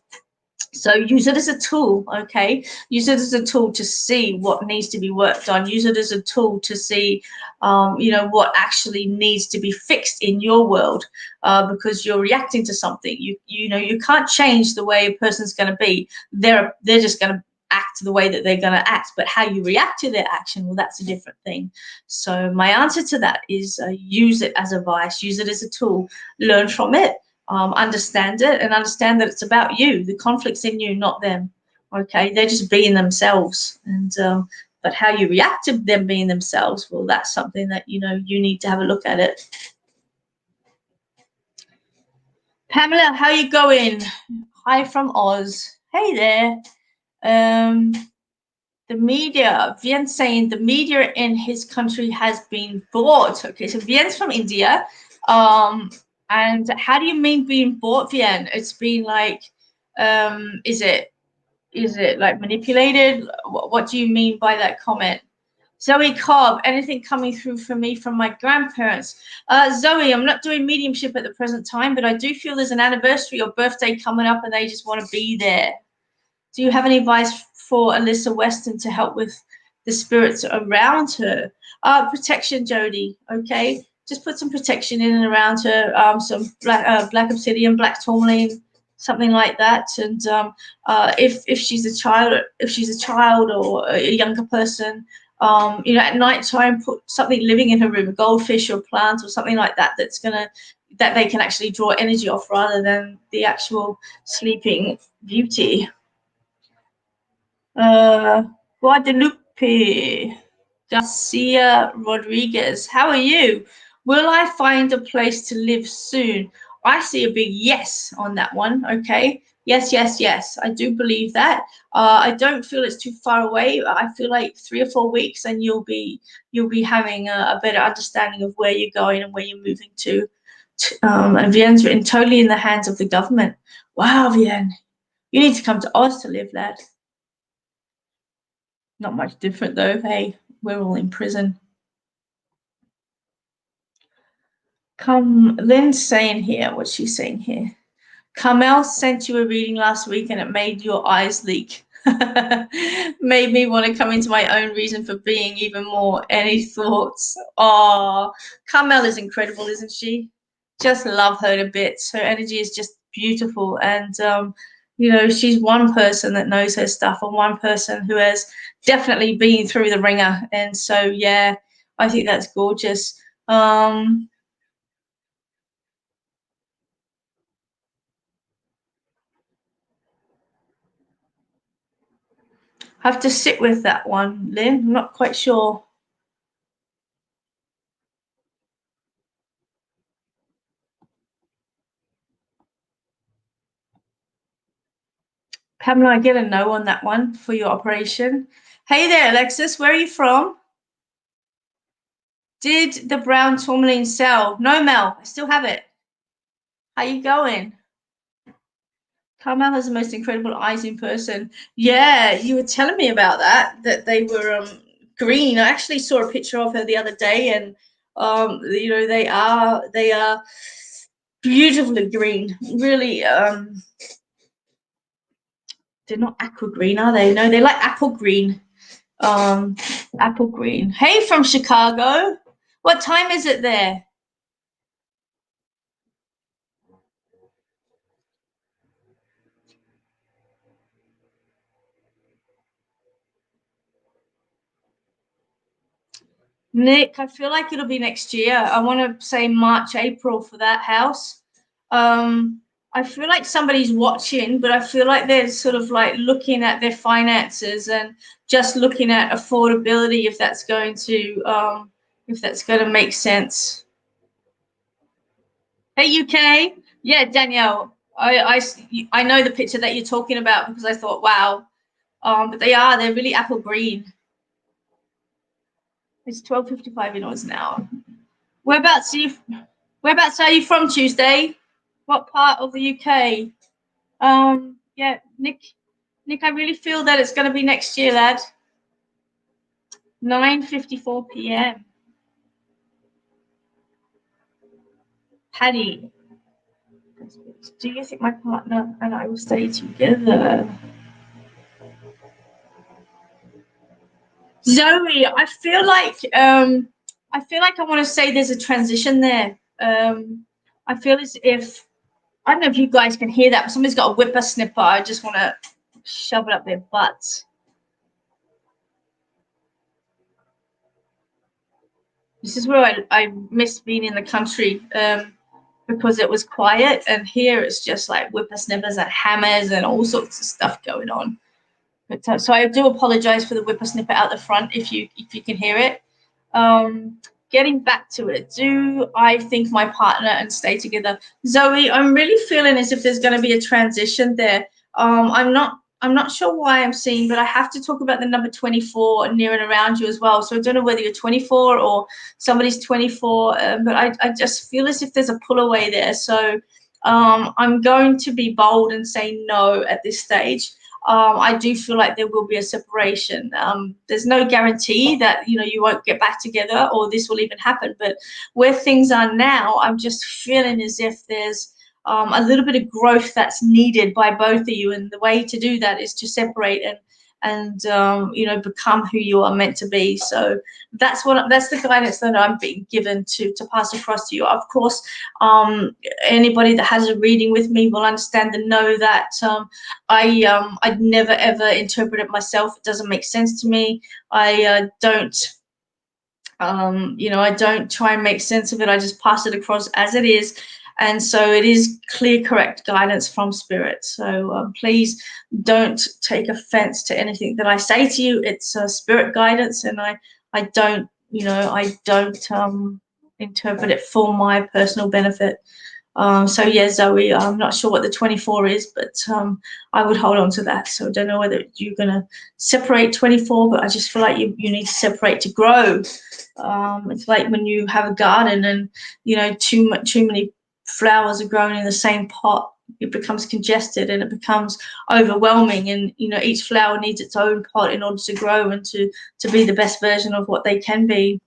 So use it as a tool, okay? Use it as a tool to see what needs to be worked on. Use it as a tool to see, what actually needs to be fixed in your world, because you're reacting to something. You can't change the way a person's going to be. They're just going to act the way that they're going to act. But how you react to their action, well, that's a different thing. So my answer to that is use it as a vice. Use it as a tool. Learn from it. Understand it and understand that it's about you. The conflict's in you, not them. Okay, they're just being themselves. And but how you react to them being themselves, well, that's something that you need to have a look at it. Pamela, how you going? Hi from Oz. Hey there. The media, Vien saying the media in his country has been bought. Okay, so Vien's from India. And how do you mean being bought, Vien? It's been like, is it like manipulated? What do you mean by that comment? Zoe Cobb, anything coming through for me from my grandparents? Zoe, I'm not doing mediumship at the present time, but I do feel there's an anniversary or birthday coming up and they just want to be there. Do you have any advice for Alyssa Weston to help with the spirits around her? Protection, Jody. Okay, just put some protection in and around her. Some black obsidian, black tourmaline, something like that. And if she's a child or a younger person, at night time, put something living in her room, a goldfish or a plant or something like that. That they can actually draw energy off rather than the actual sleeping beauty. Guadalupe Garcia Rodriguez, how are you? Will I find a place to live soon? I see a big yes on that one. Okay, yes, yes, yes. I do believe that. I don't feel it's too far away. I feel like 3 or 4 weeks, and you'll be having a better understanding of where you're going and where you're moving to. And Vienne's written totally in the hands of the government. Wow, Vienne, you need to come to Oz to live, lad. Not much different though. Hey, we're all in prison. Lynn's saying here, what's she saying here? Carmel sent you a reading last week and it made your eyes leak. Made me want to come into my own reason for being even more. Any thoughts? Oh, Carmel is incredible, isn't she? Just love her to bits. Her energy is just beautiful. And, she's one person that knows her stuff and one person who has definitely been through the ringer. And so, yeah, I think that's gorgeous. Have to sit with that one, Lynn. I'm not quite sure. Pamela, I get a no on that one for your operation. Hey there, Alexis. Where are you from? Did the brown tourmaline sell? No, Mel. I still have it. How you going? Carmel has the most incredible eyes in person. Yeah, you were telling me about that they were green. I actually saw a picture of her the other day, and they are beautifully green. Really, they're not aqua green, are they? No, they're like apple green. Apple green. Hey, from Chicago. What time is it there? Nick, I feel like it'll be next year. I want to say March, April for that house. I feel like somebody's watching, but I feel like they're sort of like looking at their finances and just looking at affordability if that's going to make sense. Hey, UK. Yeah, Danielle. I know the picture that you're talking about because I thought, wow. But they're really apple green. It's 12:55 in Oz now. Whereabouts are you from, Tuesday? What part of the UK? Yeah, Nick, I really feel that it's going to be next year, lad. 9:54 p.m. Paddy, do you think my partner and I will stay together? Zoe, I feel like I want to say there's a transition there. I feel as if I don't know if you guys can hear that, but somebody's got a whippersnapper. I just want to shove it up their butts. This is where I miss being in the country because it was quiet, and here it's just like whippersnappers and hammers and all sorts of stuff going on. But so I do apologize for the whippersnapper out the front if you can hear it. Getting back to it, do I think my partner and stay together? Zoe, I'm really feeling as if there's going to be a transition there. I'm not I'm not sure why I'm seeing, but I have to talk about the number 24 near and around you as well. So I don't know whether you're 24 or somebody's 24, but I just feel as if there's a pull away there. So I'm going to be bold and say no at this stage. I do feel like there will be a separation. There's no guarantee that, you know, you won't get back together or this will even happen. But where things are now, I'm just feeling as if there's a little bit of growth that's needed by both of you, and the way to do that is to separate and you know, become who you are meant to be. So that's the guidance that I'm being given to pass across to you. Of course, anybody that has a reading with me will understand and know that I'd never ever interpret it myself. It doesn't make sense to me. I don't. You know, I don't try and make sense of it. I just pass it across as it is. And so it is clear, correct guidance from Spirit. So please don't take offense to anything that I say to you. It's Spirit guidance, and I don't, you know, I don't interpret it for my personal benefit. So yeah, Zoe, I'm not sure what the 24 is, but I would hold on to that. So I don't know whether you're going to separate 24, but I just feel like you need to separate to grow. It's like when you have a garden and, you know, too many flowers are grown in the same pot, it becomes congested and it becomes overwhelming, and, you know, each flower needs its own pot in order to grow and to be the best version of what they can be.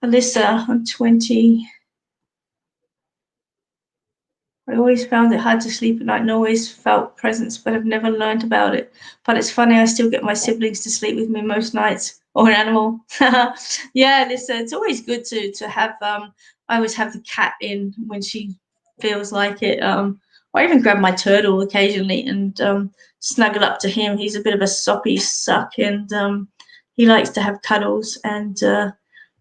Alyssa, I'm 20. I always found it hard to sleep at night and always felt presence, but I've never learned about it. But it's funny, I still get my siblings to sleep with me most nights, or an animal. Yeah, listen, it's always good to have, I always have the cat in when she feels like it. I even grab my turtle occasionally and snuggle up to him. He's a bit of a soppy suck, and he likes to have cuddles. And,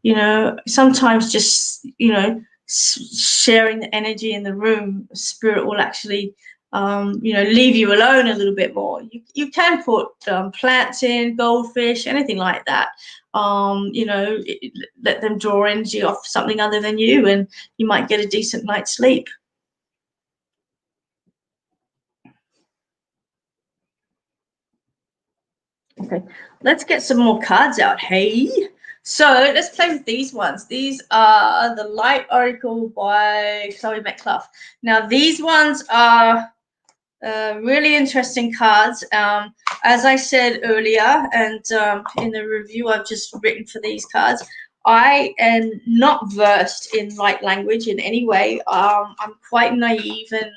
you know, sometimes just, you know, sharing the energy in the room, Spirit will actually, you know, leave you alone a little bit more. You can put plants in, goldfish, anything like that. You know, let them draw energy off something other than you, and you might get a decent night's sleep. Okay, let's get some more cards out. Hey, so let's play with these ones. These are the Light Oracle by Chloe McClough. Now, these ones are really interesting cards. As I said earlier, and in the review I've just written for these cards, I am not versed in light language in any way. I'm quite naive and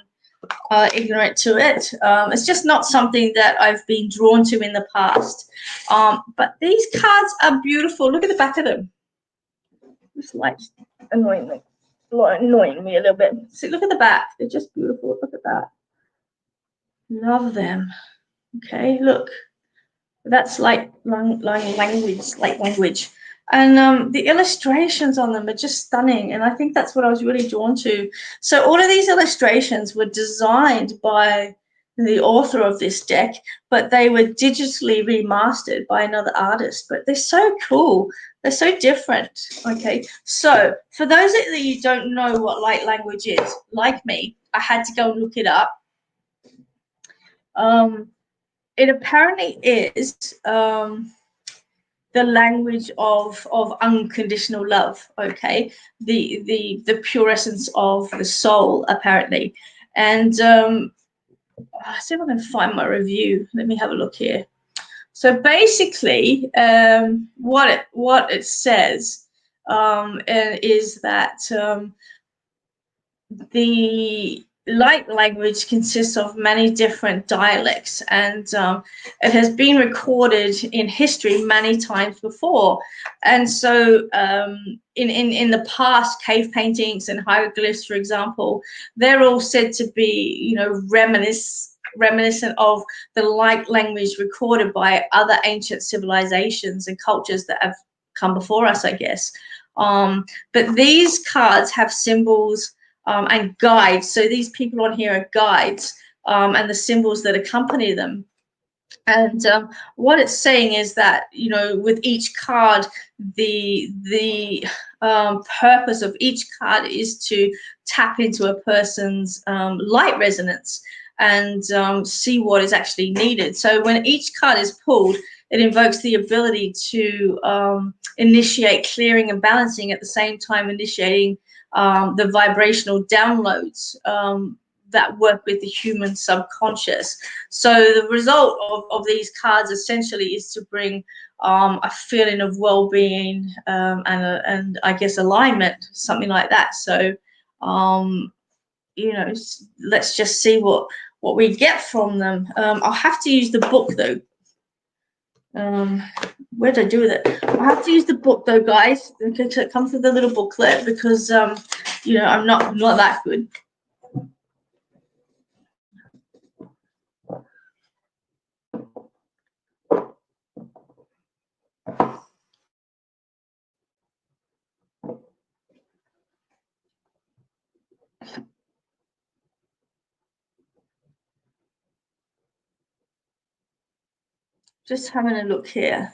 ignorant to it. It's just not something that I've been drawn to in the past. But these cards are beautiful. Look at the back of them. This light's annoying me a little bit. See, look at the back. They're just beautiful. Look at that. Love them. Okay, look. That's light language. And the illustrations on them are just stunning, and I think that's what I was really drawn to. So all of these illustrations were designed by the author of this deck, but they were digitally remastered by another artist. But they're so cool. They're so different. Okay, so for those that you don't know what light language is, like me, I had to go and look it up. It apparently is the language of unconditional love. Okay, the pure essence of the soul, apparently. And I'll see if I can find my review. Let me have a look here. So basically, what it says is that the light language consists of many different dialects, and it has been recorded in history many times before. And so in the past, cave paintings and hieroglyphs, for example, they're all said to be, you know, reminiscent of the light language recorded by other ancient civilizations and cultures that have come before us, I guess. But these cards have symbols and guides. So these people on here are guides, and the symbols that accompany them. And what it's saying is that, you know, with each card, the purpose of each card is to tap into a person's light resonance. and see what is actually needed. So when each card is pulled, it invokes the ability to initiate clearing and balancing, at the same time initiating the vibrational downloads that work with the human subconscious. So the result of these cards essentially is to bring a feeling of well-being and I guess alignment, something like that. So you know, let's just see what we get from them. I'll have to use the book though. Where did I do with it? I have to use the book though, guys. It comes with a little booklet because you know, I'm not that good. Just having a look here.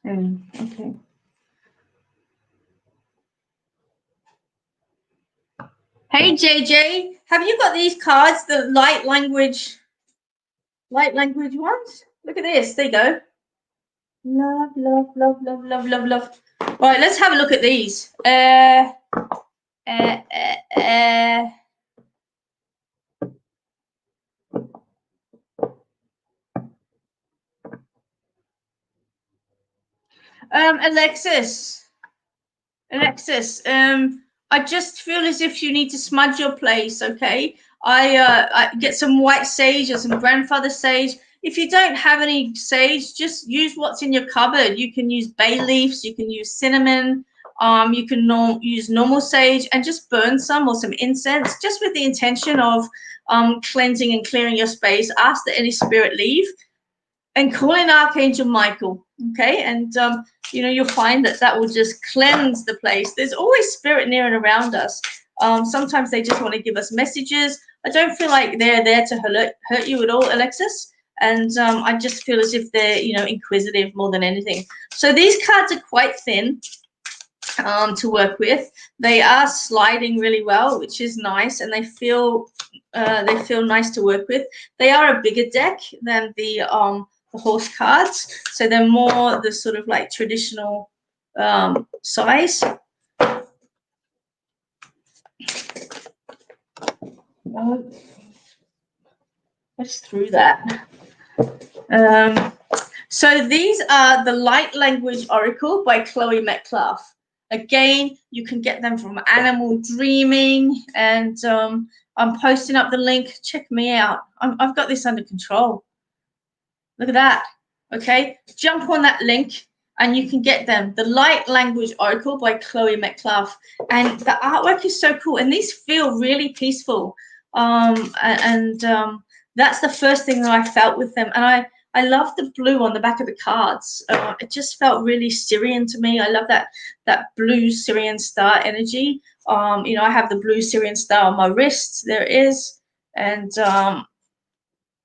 Okay. Hey JJ, have you got these cards, the light language ones? Look at this. There you go. Love, love, love, love, love, love, love. All right, let's have a look at these. Alexis, I just feel as if you need to smudge your place, okay? I get some white sage or some grandfather sage. If you don't have any sage, just use what's in your cupboard. You can use bay leaves, you can use cinnamon, you can use normal sage, and just burn some, or some incense, just with the intention of cleansing and clearing your space. Ask that any spirit leave, and call in Archangel Michael, okay? And you know, you'll find that will just cleanse the place. There's always spirit near and around us. Sometimes they just want to give us messages. I don't feel like they're there to hurt you at all, Alexis. And I just feel as if they're, you know, inquisitive more than anything. So these cards are quite thin to work with. They are sliding really well, which is nice, and they feel nice to work with. They are a bigger deck than the horse cards, so they're more the sort of like traditional size. I just threw that. So these are the Light Language Oracle by Chloe Metcalf. Again, you can get them from Animal Dreaming, and I'm posting up the link. Check me out. I've got this under control. Look at that. Okay, jump on that link and you can get them. The Light Language Oracle by Chloe Metcalf. And the artwork is so cool. And these feel really peaceful. That's the first thing that I felt with them. And I love the blue on the back of the cards. It just felt really Syrian to me. I love that blue Syrian star energy. You know, I have the blue Syrian star on my wrist. There it is. And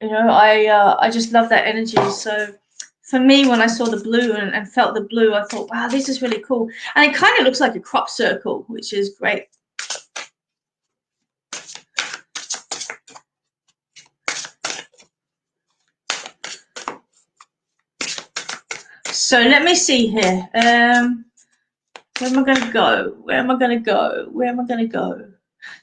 you know, I just love that energy. So for me, when I saw the blue and felt the blue, I thought, wow, this is really cool. And it kind of looks like a crop circle, which is great. So let me see here. Where am I going to go? Where am I going to go? Where am I going to go?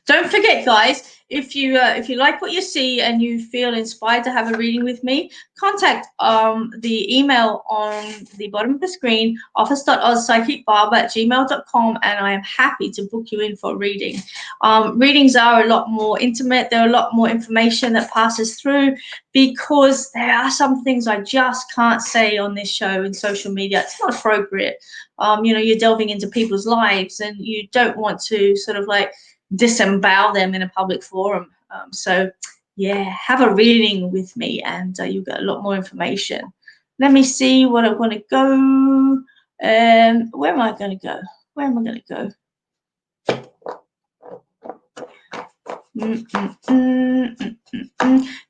Don't forget, guys, if you like what you see and you feel inspired to have a reading with me, contact the email on the bottom of the screen, office.ozpsychicbarber@gmail.com, and I am happy to book you in for a reading. Readings are a lot more intimate. There are a lot more information that passes through, because there are some things I just can't say on this show and social media. It's not appropriate. You know, you're delving into people's lives, and you don't want to sort of like disembowel them in a public forum. So yeah, have a reading with me and you'll get a lot more information. Let me see what I want to go. Where am I going to go? Where am I going to go?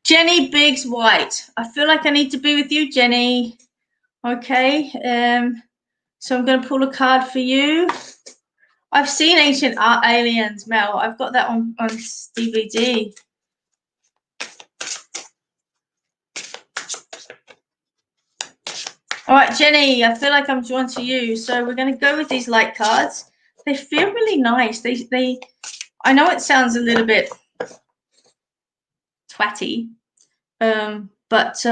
Jenny Biggs White. I feel like I need to be with you, Jenny. Okay. So I'm going to pull a card for you. I've seen Ancient Aliens, Mel. I've got that on DVD. All right, Jenny, I feel like I'm drawn to you. So we're going to go with these light cards. They feel really nice. I know it sounds a little bit twatty, but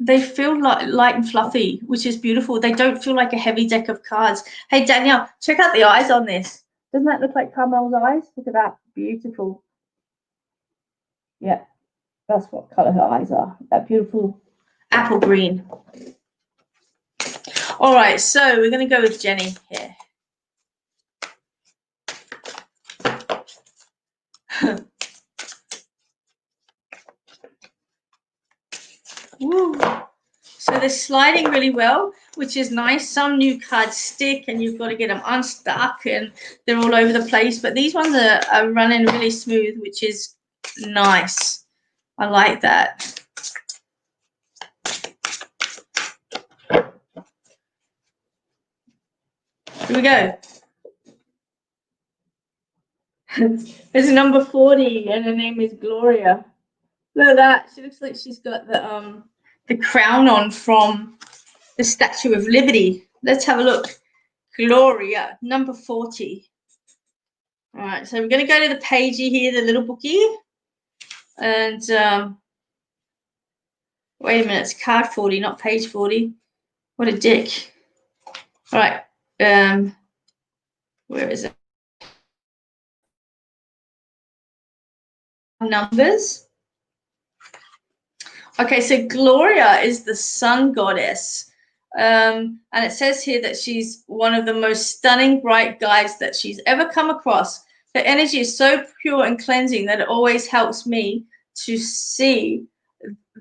they feel like light and fluffy, which is beautiful. They don't feel like a heavy deck of cards. Hey, Danielle, check out the eyes on this. Doesn't that look like Carmel's eyes? Look at that. Beautiful. Yeah, that's what color her eyes are. That beautiful apple green. All right, so we're going to go with Jenny here. Woo. So they're sliding really well, which is nice. Some new cards stick and you've got to get them unstuck and they're all over the place. But these ones are running really smooth, which is nice. I like that. Here we go. There's number 40 and her name is Gloria. Look at that. She looks like she's got the crown on from the Statue of Liberty. Let's have a look. Gloria, number 40. All right, so we're going to go to the pagey here, the little bookie. And wait a minute, it's card 40, not page 40. What a dick. All right, where is it? Numbers. Okay, so Gloria is the sun goddess. And it says here that she's one of the most stunning bright guides that she's ever come across. Her energy is so pure and cleansing that it always helps me to see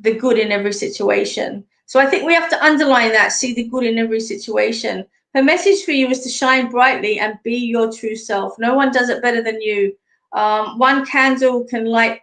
the good in every situation. So I think we have to underline that, see the good in every situation. Her message for you is to shine brightly and be your true self. No one does it better than you. One candle can light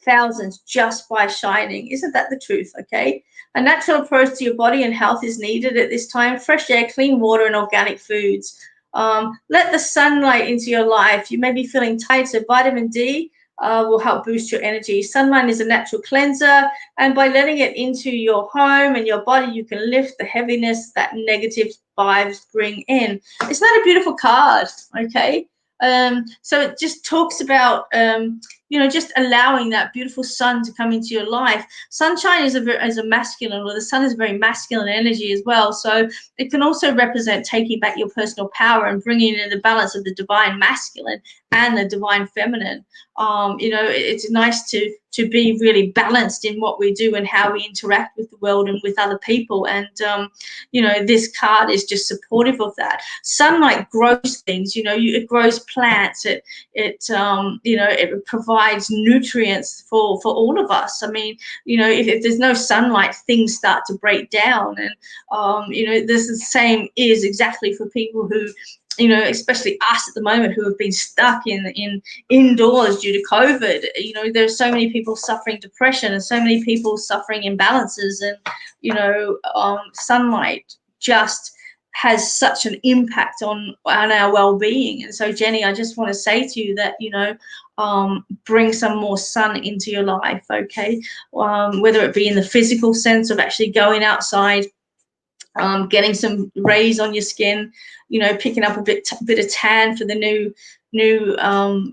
thousands just by shining. Isn't that the truth? Okay. A natural approach to your body and health is needed at this time. Fresh air, clean water, and organic foods. Let the sunlight into your life. You may be feeling tired, so vitamin D will help boost your energy. Sunlight is a natural cleanser, and by letting it into your home and your body, you can lift the heaviness that negative vibes bring in. Isn't that a beautiful card? Okay. So it just talks about, just allowing that beautiful sun to come into your life. Sunshine is a masculine, or the sun is a very masculine energy as well. So it can also represent taking back your personal power and bringing in the balance of the divine masculine and the divine feminine. It's nice to be really balanced in what we do and how we interact with the world and with other people. And, this card is just supportive of that. Sunlight grows things, it grows plants. It provides nutrients for all of us. I mean, if there's no sunlight, things start to break down. And, this is the same is exactly for people who, especially us at the moment who have been stuck in indoors due to COVID. There's so many people suffering depression and so many people suffering imbalances, and sunlight just has such an impact on our well-being. And so, Jenny, I just want to say to you that bring some more sun into your life, okay? Whether it be in the physical sense of actually going outside, getting some rays on your skin, picking up a bit of tan for the new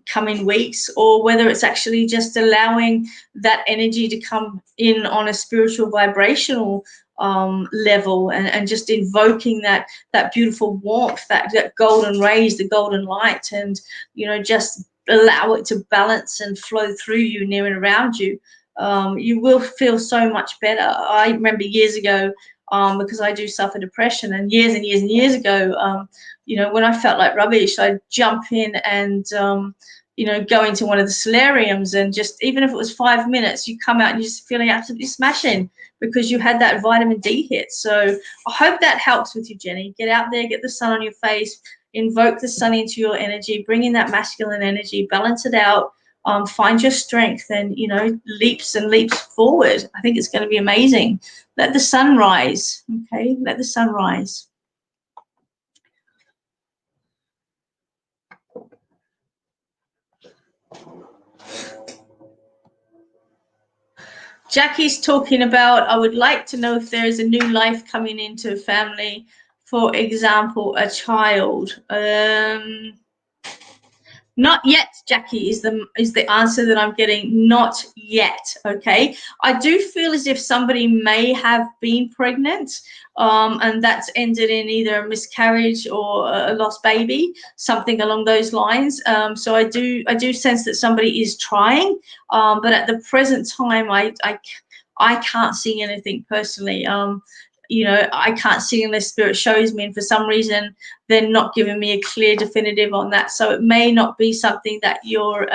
coming weeks, or whether it's actually just allowing that energy to come in on a spiritual vibrational level, and just invoking that beautiful warmth, that golden rays, the golden light, and just allow it to balance and flow through you, near and around you. You will feel so much better. I remember years ago, because I do suffer depression, and years and years and years ago, when I felt like rubbish, I'd jump in and go into one of the solariums, and just, even if it was 5 minutes, you come out and you're just feeling absolutely smashing because you had that vitamin D hit. So I hope that helps with you, Jenny. Get out there, get the sun on your face, invoke the sun into your energy, bring in that masculine energy, balance it out. find your strength and, you know, leaps and leaps forward. I think it's going to be amazing. Let the sun rise. Okay, let the sun rise. Jackie's talking about, I would like to know if there is a new life coming into a family, for example, a child. Not yet, Jackie, is the answer that I'm getting. Not yet. Okay. I do feel as if somebody may have been pregnant, and that's ended in either a miscarriage or a lost baby, something along those lines. So I do sense that somebody is trying, but at the present time, I can't see anything personally. You know, I can't see unless spirit shows me, and for some reason they're not giving me a clear definitive on that. So it may not be something that you're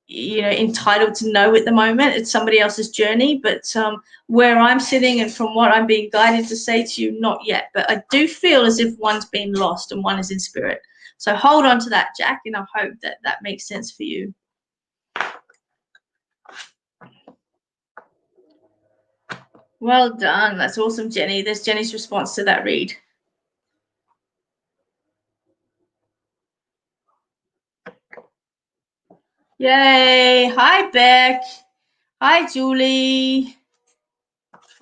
you know, entitled to know at the moment. It's somebody else's journey, but where I'm sitting and from what I'm being guided to say to you, not yet. But I do feel as if one's been lost and one is in spirit. So hold on to that, Jack, and I hope that that makes sense for you. Well done. That's awesome, Jenny. There's Jenny's response to that read. Yay. Hi, Beck. Hi, Julie.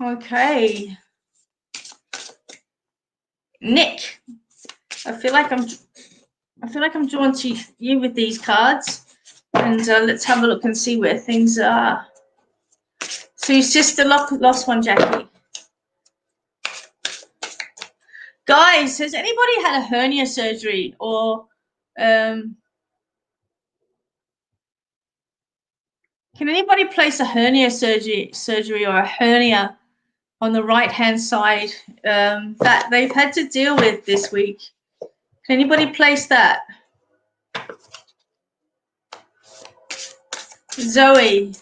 Okay. Nick. I feel like I'm drawn to you with these cards. And let's have a look and see where things are. So your sister lost one, Jackie. Guys, has anybody had a hernia surgery or can anybody place a hernia surgery or a hernia on the right-hand side that they've had to deal with this week? Can anybody place that? Zoe,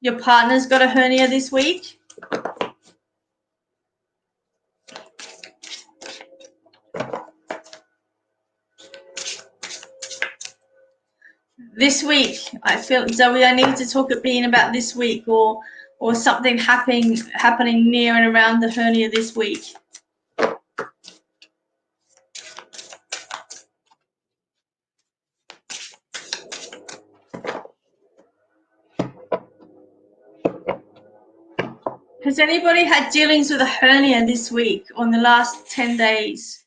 your partner's got a hernia this week? This week, I feel, Zoe, I need to talk about this week or something happening near and around the hernia this week. Has anybody had dealings with a hernia this week on the last 10 days?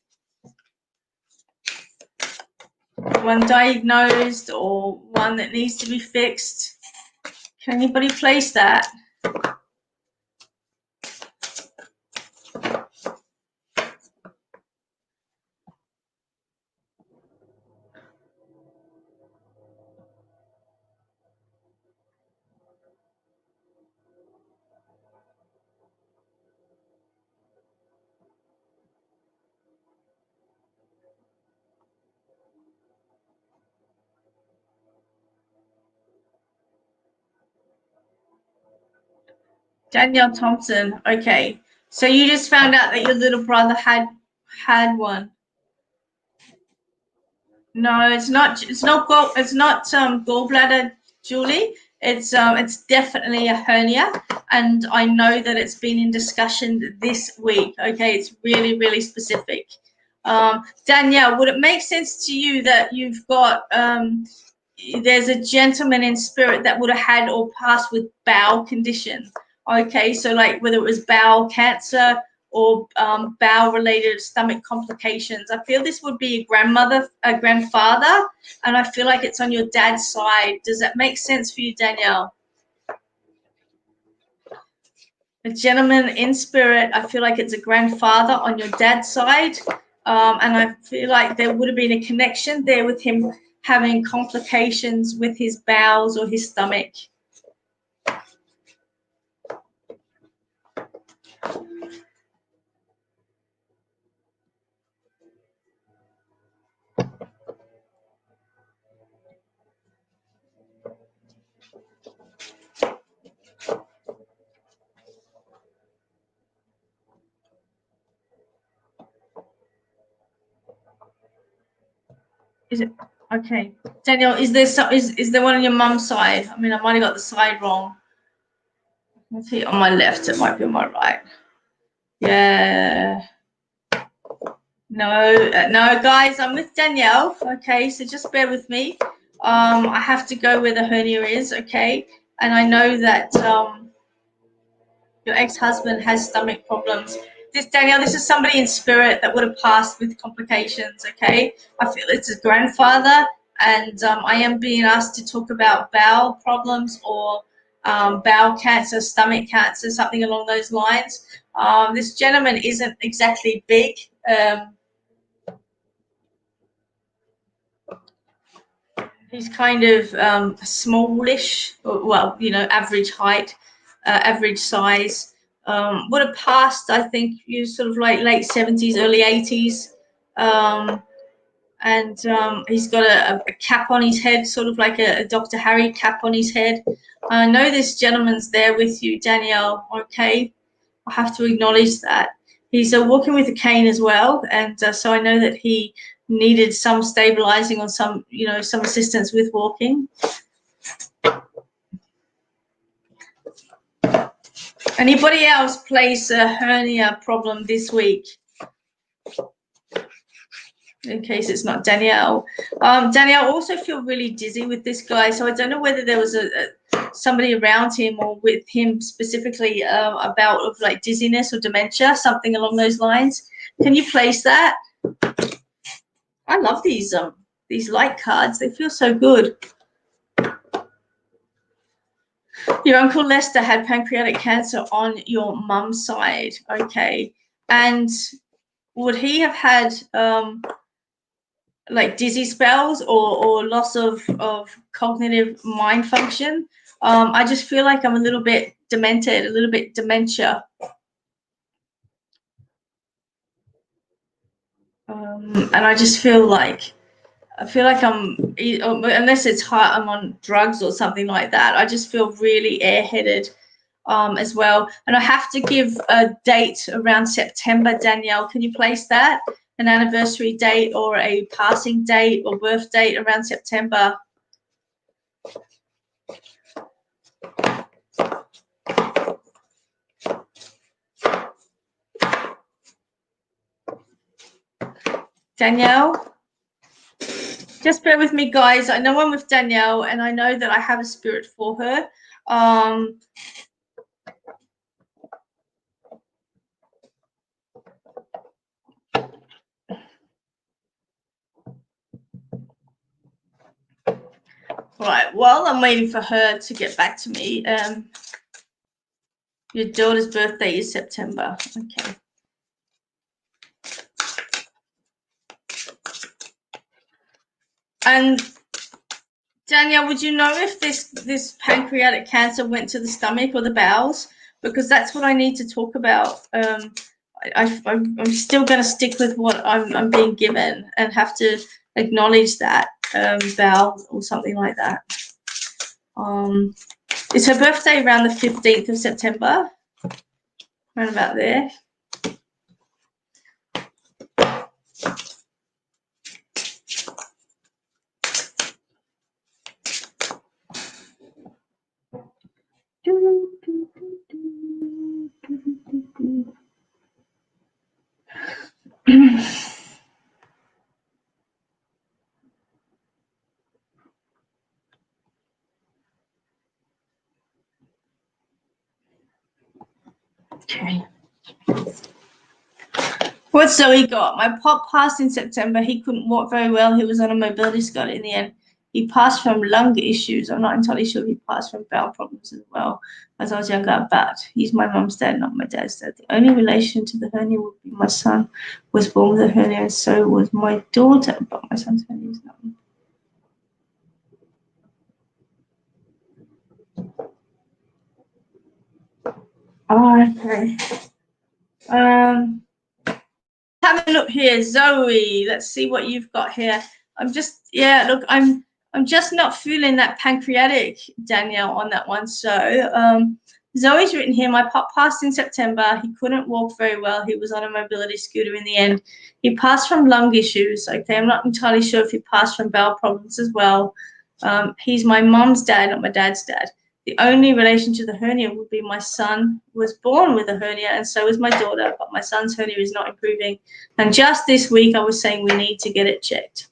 One diagnosed or one that needs to be fixed? Can anybody place that? Danielle Thompson. Okay. So you just found out that your little brother had one. No, it's not gallbladder, Julie. It's definitely a hernia, and I know that it's been in discussion this week. Okay, it's really, really specific. Danielle, would it make sense to you that you've got there's a gentleman in spirit that would have had or passed with bowel condition? Okay, so like whether it was bowel cancer or bowel related stomach complications. I feel this would be a grandmother, a grandfather, and I feel like it's on your dad's side. Does that make sense for you, Danielle? A gentleman in spirit, I feel like it's a grandfather on your dad's side, and I feel like there would have been a connection there with him having complications with his bowels or his stomach. Is it? Okay, Danielle, is there one on your mum's side? I mean, I might have got the side wrong. Let's see, on my left, it might be on my right. Yeah. No, guys, I'm with Danielle. Okay, so just bear with me. I have to go where the hernia is. Okay, and I know that your ex-husband has stomach problems. Danielle, this is somebody in spirit that would have passed with complications. Okay, I feel it's his grandfather, and I am being asked to talk about bowel problems or bowel cancer, stomach cancer, something along those lines. This gentleman isn't exactly big. He's kind of smallish, well, average height, average size. Would have passed, I think, you sort of like late 70s, early 80s. And he's got a cap on his head, sort of like a Dr. Harry cap on his head. I know this gentleman's there with you, Danielle, okay? I have to acknowledge that. He's walking with a cane as well, and so I know that he needed some stabilizing or some assistance with walking. Anybody else place a hernia problem this week? In case it's not Danielle. Danielle, also feel really dizzy with this guy, so I don't know whether there was somebody around him or with him specifically a bout of like dizziness or dementia, something along those lines. Can you place that? I love these light cards. They feel so good. Your Uncle Lester had pancreatic cancer on your mum's side. Okay. And would he have had like dizzy spells or loss of cognitive mind function? I just feel like I'm a little bit demented, a little bit dementia. And I just feel like I'm, unless it's hard, I'm on drugs or something like that. I just feel really airheaded as well. And I have to give a date around September, Danielle. Can you place that? An anniversary date or a passing date or birth date around September? Danielle? Just bear with me, guys. I know I'm with Danielle, and I know that I have a spirit for her. Right, while I'm waiting for her to get back to me, your daughter's birthday is September. Okay. And Danielle, would you know if this pancreatic cancer went to the stomach or the bowels? Because that's what I need to talk about. I'm still going to stick with what I'm being given and have to acknowledge that bowel or something like that. Is her birthday around the 15th of September? Around about there. Okay. What's Zoe got? My pop passed in September. He couldn't walk very well. He was on a mobility scooter in the end. He passed from lung issues. I'm not entirely sure he passed from bowel problems as well as I was younger, but he's my mum's dad, not my dad's dad. The only relation to the hernia would be my son was born with a hernia, and so was my daughter, but my son's hernia is not. Oh, okay. Have a look here, Zoe. Let's see what you've got here. I'm just not feeling that pancreatic, Danielle, on that one. So Zoe's written here, my pop passed in September. He couldn't walk very well. He was on a mobility scooter in the end. He passed from lung issues. Okay, I'm not entirely sure if he passed from bowel problems as well. He's my mom's dad, not my dad's dad. The only relation to the hernia would be my son was born with a hernia, and so is my daughter, but my son's hernia is not improving. And just this week, I was saying we need to get it checked.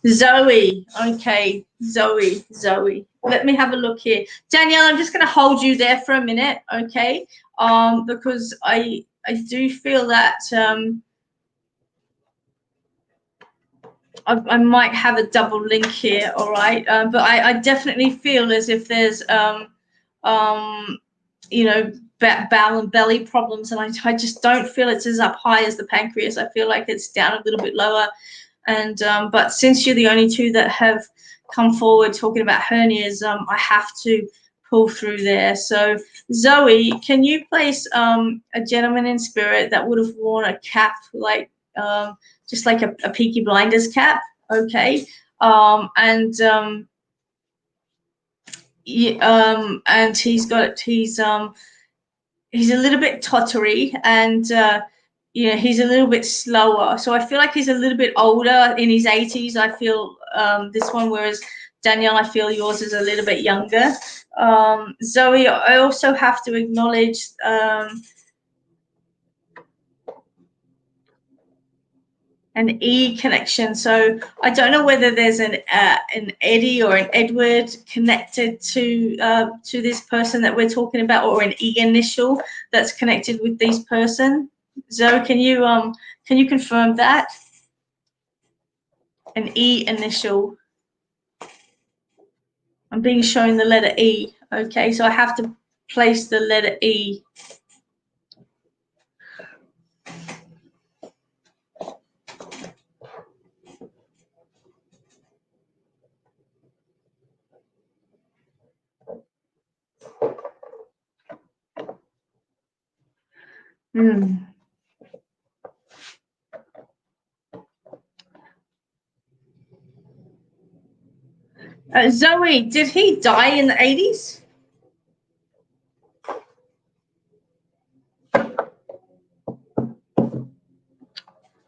Zoe, okay, Zoe. Let me have a look here. Danielle, I'm just going to hold you there for a minute, okay? Because I do feel that I might have a double link here, all right? But I definitely feel as if there's, you know, bowel and belly problems, and I just don't feel it's as up high as the pancreas. I feel like it's down a little bit lower. And but since you're the only two that have come forward talking about hernias, I have to pull through there. So Zoe, can you place a gentleman in spirit that would have worn a cap, like just like a Peaky Blinders cap, okay? And he's a little bit tottery, and you know, he's a little bit slower. So I feel like he's a little bit older, in his 80s. I feel this one, whereas Danielle, I feel yours is a little bit younger. Zoe, I also have to acknowledge an E connection. So I don't know whether there's an Eddie or an Edward connected to this person that we're talking about, or an E initial that's connected with this person. Zoe, can you confirm that? An E initial. I'm being shown the letter E. Okay, so I have to place the letter E. Zoe, did he die in the 80s?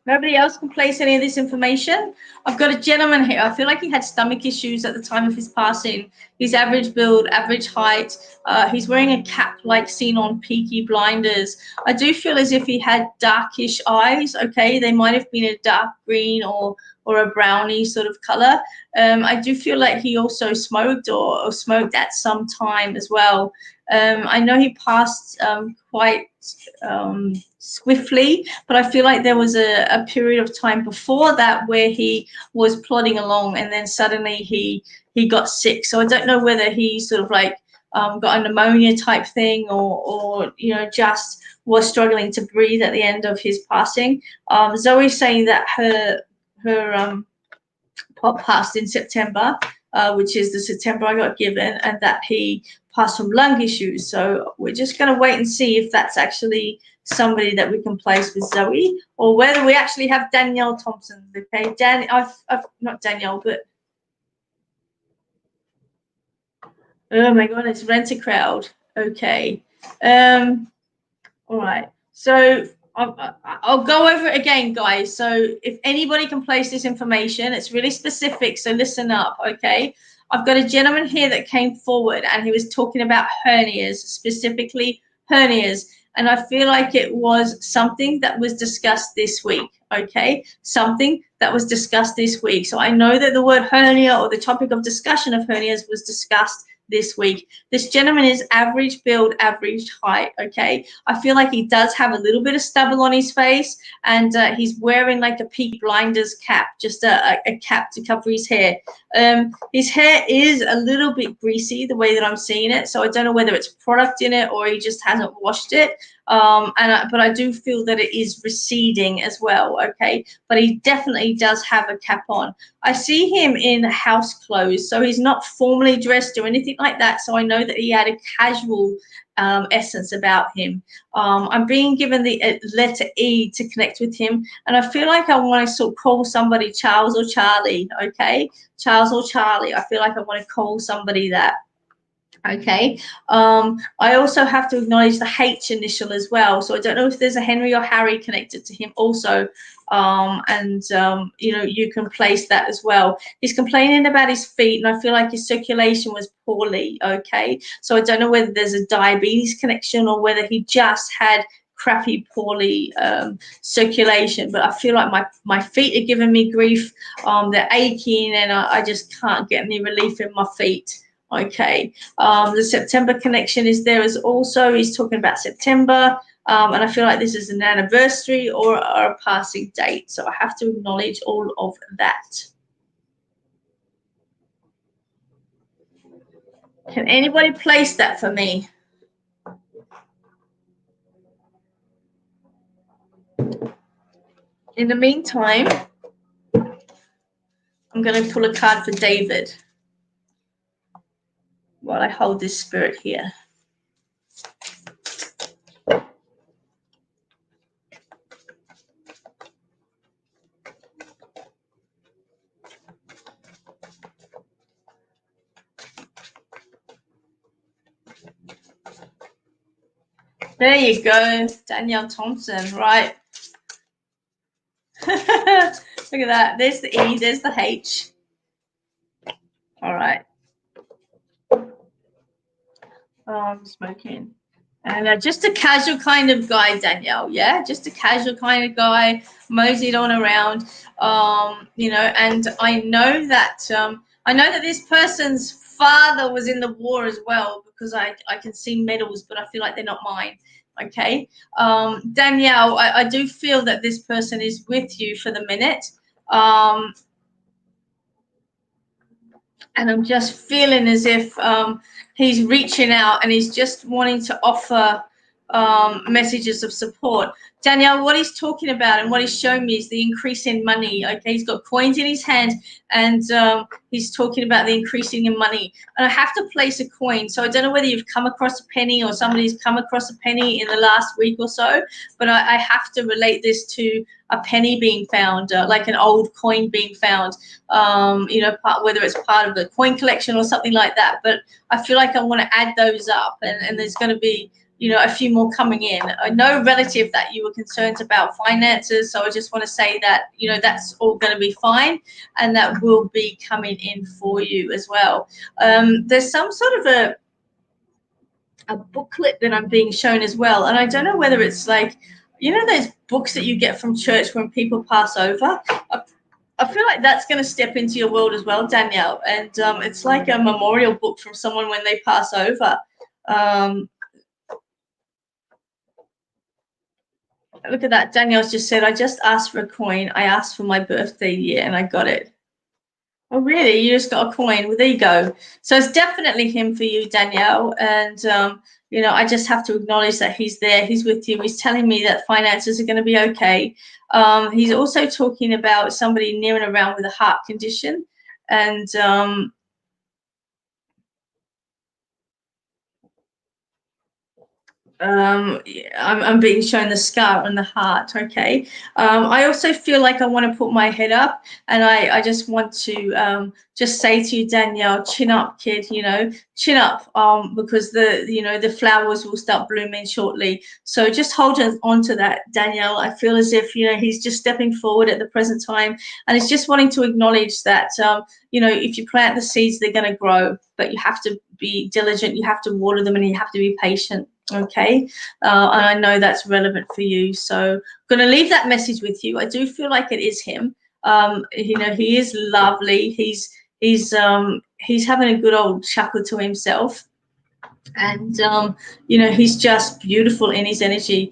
Nobody else can place any of this information. I've got a gentleman here. I feel like he had stomach issues at the time of his passing. He's average build, average height. He's wearing a cap like seen on Peaky Blinders. I do feel as if he had darkish eyes. Okay, they might have been a dark green or a brownie sort of color. I do feel like he also smoked or smoked at some time as well. I know he passed quite swiftly, but I feel like there was a period of time before that where he was plodding along, and then suddenly he got sick. So I don't know whether he sort of like got a pneumonia type thing, or you know, just was struggling to breathe at the end of his passing. Zoe's saying that her pop passed in September, which is the September I got given, and that he passed from lung issues. So we're just going to wait and see if that's actually somebody that we can place with Zoe, or whether we actually have Danielle Thompson. Okay, I've not Danielle, but oh my God, it's Rent a Crowd. Okay, all right. So I'll go over it again, guys. So if anybody can place this information, it's really specific. So listen up, okay? I've got a gentleman here that came forward, and he was talking about hernias, specifically hernias. And I feel like it was something that was discussed this week, okay? Something that was discussed this week. So I know that the word hernia, or the topic of discussion of hernias, was discussed this week. This gentleman is average build, average height, okay? I feel like he does have a little bit of stubble on his face, and he's wearing like a Peaky Blinders cap, just a cap to cover his hair. His hair is a little bit greasy, the way that I'm seeing it, so I don't know whether it's product in it or he just hasn't washed it. But I do feel that it is receding as well, okay? But he definitely does have a cap on. I see him in house clothes, so he's not formally dressed or anything like that, so I know that he had a casual essence about him. I'm being given the letter E to connect with him, and I feel like I want to sort of call somebody Charles or Charlie, okay? Charles or Charlie. I feel like I want to call somebody that. Okay. I also have to acknowledge the H initial as well. So I don't know if there's a Henry or Harry connected to him also. You know, you can place that as well. He's complaining about his feet, and I feel like his circulation was poorly. Okay. So I don't know whether there's a diabetes connection or whether he just had crappy, poorly circulation. But I feel like my feet are giving me grief. They're aching, and I just can't get any relief in my feet. Okay. The September connection is there as also. He's talking about September. And I feel like this is an anniversary or a passing date. So I have to acknowledge all of that. Can anybody place that for me? In the meantime, I'm going to pull a card for David while I hold this spirit here. There you go, Danielle Thompson, right? Look at that. There's the E, there's the H. All right. I'm smoking. And just a casual kind of guy, Danielle. Yeah, just a casual kind of guy, moseyed on around. You know, and I know that this person's father was in the war as well, because I can see medals, but I feel like they're not mine. Okay, Danielle, I do feel that this person is with you for the minute. And I'm just feeling as if he's reaching out and he's just wanting to offer messages of support. Danielle, what he's talking about and what he's showing me is the increase in money. Okay, he's got coins in his hand, and he's talking about the increasing in money. And I have to place a coin. So I don't know whether you've come across a penny or somebody's come across a penny in the last week or so, but I have to relate this to a penny being found, like an old coin being found, you know, whether it's part of the coin collection or something like that. But I feel like I want to add those up, and there's going to be, you know, a few more coming in. I know, relative, that you were concerned about finances, so I just want to say that, you know, that's all going to be fine, and that will be coming in for you as well. There's some sort of a booklet that I'm being shown as well, and I don't know whether it's like, you know, those books that you get from church when people pass over. I feel like that's going to step into your world as well, Danielle, and it's like a memorial book from someone when they pass over. Look at that. Danielle's just said, I just asked for a coin. I asked for my birthday year and I got it. Oh, really? You just got a coin? Well, there you go. So it's definitely him for you, Danielle. And, you know, I just have to acknowledge that he's there. He's with you. He's telling me that finances are going to be okay. He's also talking about somebody near and around with a heart condition. And I'm being shown the scar on the heart. Okay. I also feel like I want to put my head up, and I just want to just say to you, Danielle, chin up, kid, you know, chin up, because the flowers will start blooming shortly. So just hold on to that, Danielle. I feel as if, you know, he's just stepping forward at the present time, and he's just wanting to acknowledge that, you know, if you plant the seeds, they're going to grow, but you have to be diligent, you have to water them, and you have to be patient. Okay. And I know that's relevant for you, so I'm going to leave that message with you. I do feel like it is him. You know, he is lovely. He's having a good old chuckle to himself. And you know, he's just beautiful in his energy.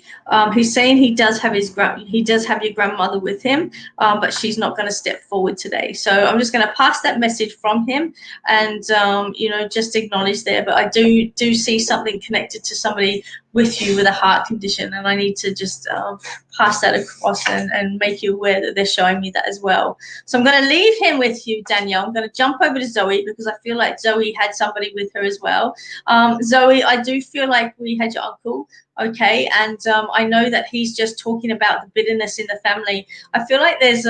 He's saying he does have your grandmother with him, but she's not going to step forward today. So I'm just going to pass that message from him, and you know, just acknowledge there. But I do see something connected to somebody with you with a heart condition, and I need to just pass that across and make you aware that they're showing me that as well. So I'm going to leave him with you, Danielle. I'm going to jump over to Zoe, because I feel like Zoe had somebody with her as well. Zoe, I do feel like we had your uncle, okay, and I know that he's just talking about the bitterness in the family. I feel like there's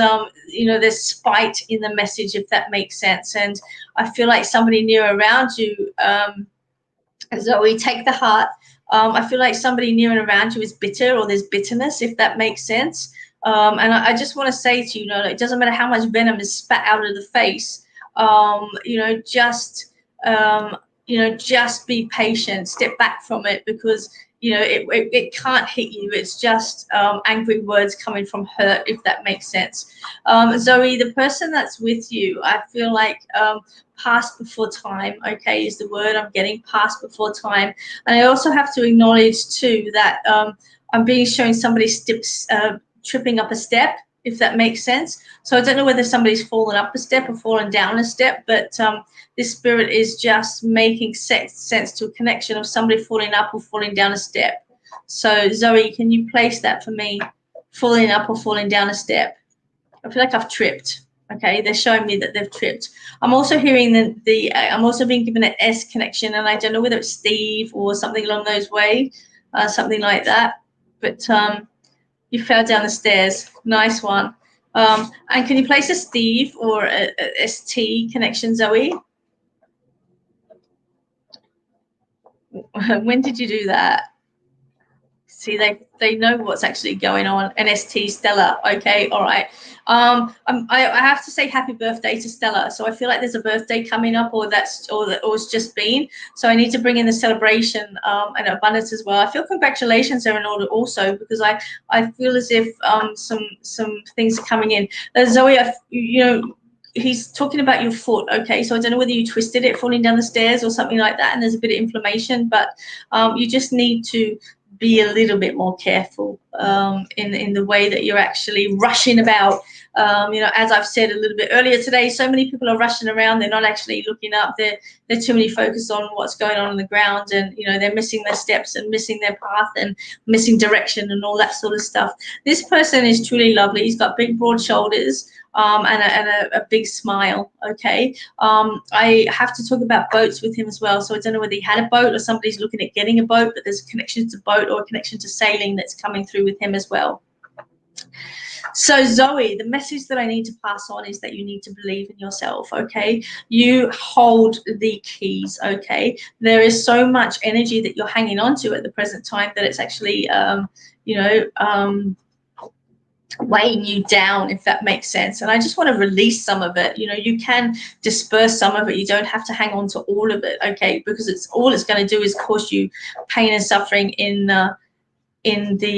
you know, there's spite in the message, if that makes sense, and I feel like somebody near around you Zoe, take the heart. I feel like somebody near and around you is bitter, or there's bitterness, if that makes sense. And I just want to say to you, it doesn't matter how much venom is spat out of the face. Um, just be patient. Step back from it, because it can't hit you. It's just angry words coming from hurt, if that makes sense. Zoe, the person that's with you, I feel like past before time, okay, is the word I'm getting, past before time. And I also have to acknowledge too that I'm being shown somebody tripping up a step, if that makes sense. So I don't know whether somebody's fallen up a step or fallen down a step, but this spirit is just making sense to a connection of somebody falling up or falling down a step. So Zoe, can you place that for me? Falling up or falling down a step? I feel like I've tripped. Okay, they're showing me that they've tripped. I'm also hearing I'm also being given an S connection, and I don't know whether it's Steve or something along those ways, something like that. But you fell down the stairs. Nice one. And can you place a Steve or a ST connection, Zoe? When did you do that? See, they know what's actually going on. NST Stella. Okay, all right. I have to say happy birthday to Stella. So I feel like there's a birthday coming up, or it's just been. So I need to bring in the celebration and abundance as well. I feel congratulations are in order also, because I feel as if some things are coming in. Zoe, he's talking about your foot. Okay, so I don't know whether you twisted it falling down the stairs or something like that, and there's a bit of inflammation, but you just need to be a little bit more careful in the way that you're actually rushing about. As I've said a little bit earlier today, so many people are rushing around. They're not actually looking up. They're too many focused on what's going on the ground, and they're missing their steps and missing their path and missing direction and all that sort of stuff. This person is truly lovely. He's got big, broad shoulders. And a big smile. Okay. I have to talk about boats with him as well. So I don't know whether he had a boat or somebody's looking at getting a boat, but there's a connection to boat or a connection to sailing that's coming through with him as well. So Zoe, the message that I need to pass on is that you need to believe in yourself. Okay. You hold the keys. Okay. There is so much energy that you're hanging on to at the present time that it's actually, weighing you down, if that makes sense. And I just want to release some of it. You can disperse some of it. You don't have to hang on to all of it, okay? Because it's going to do is cause you pain and suffering in the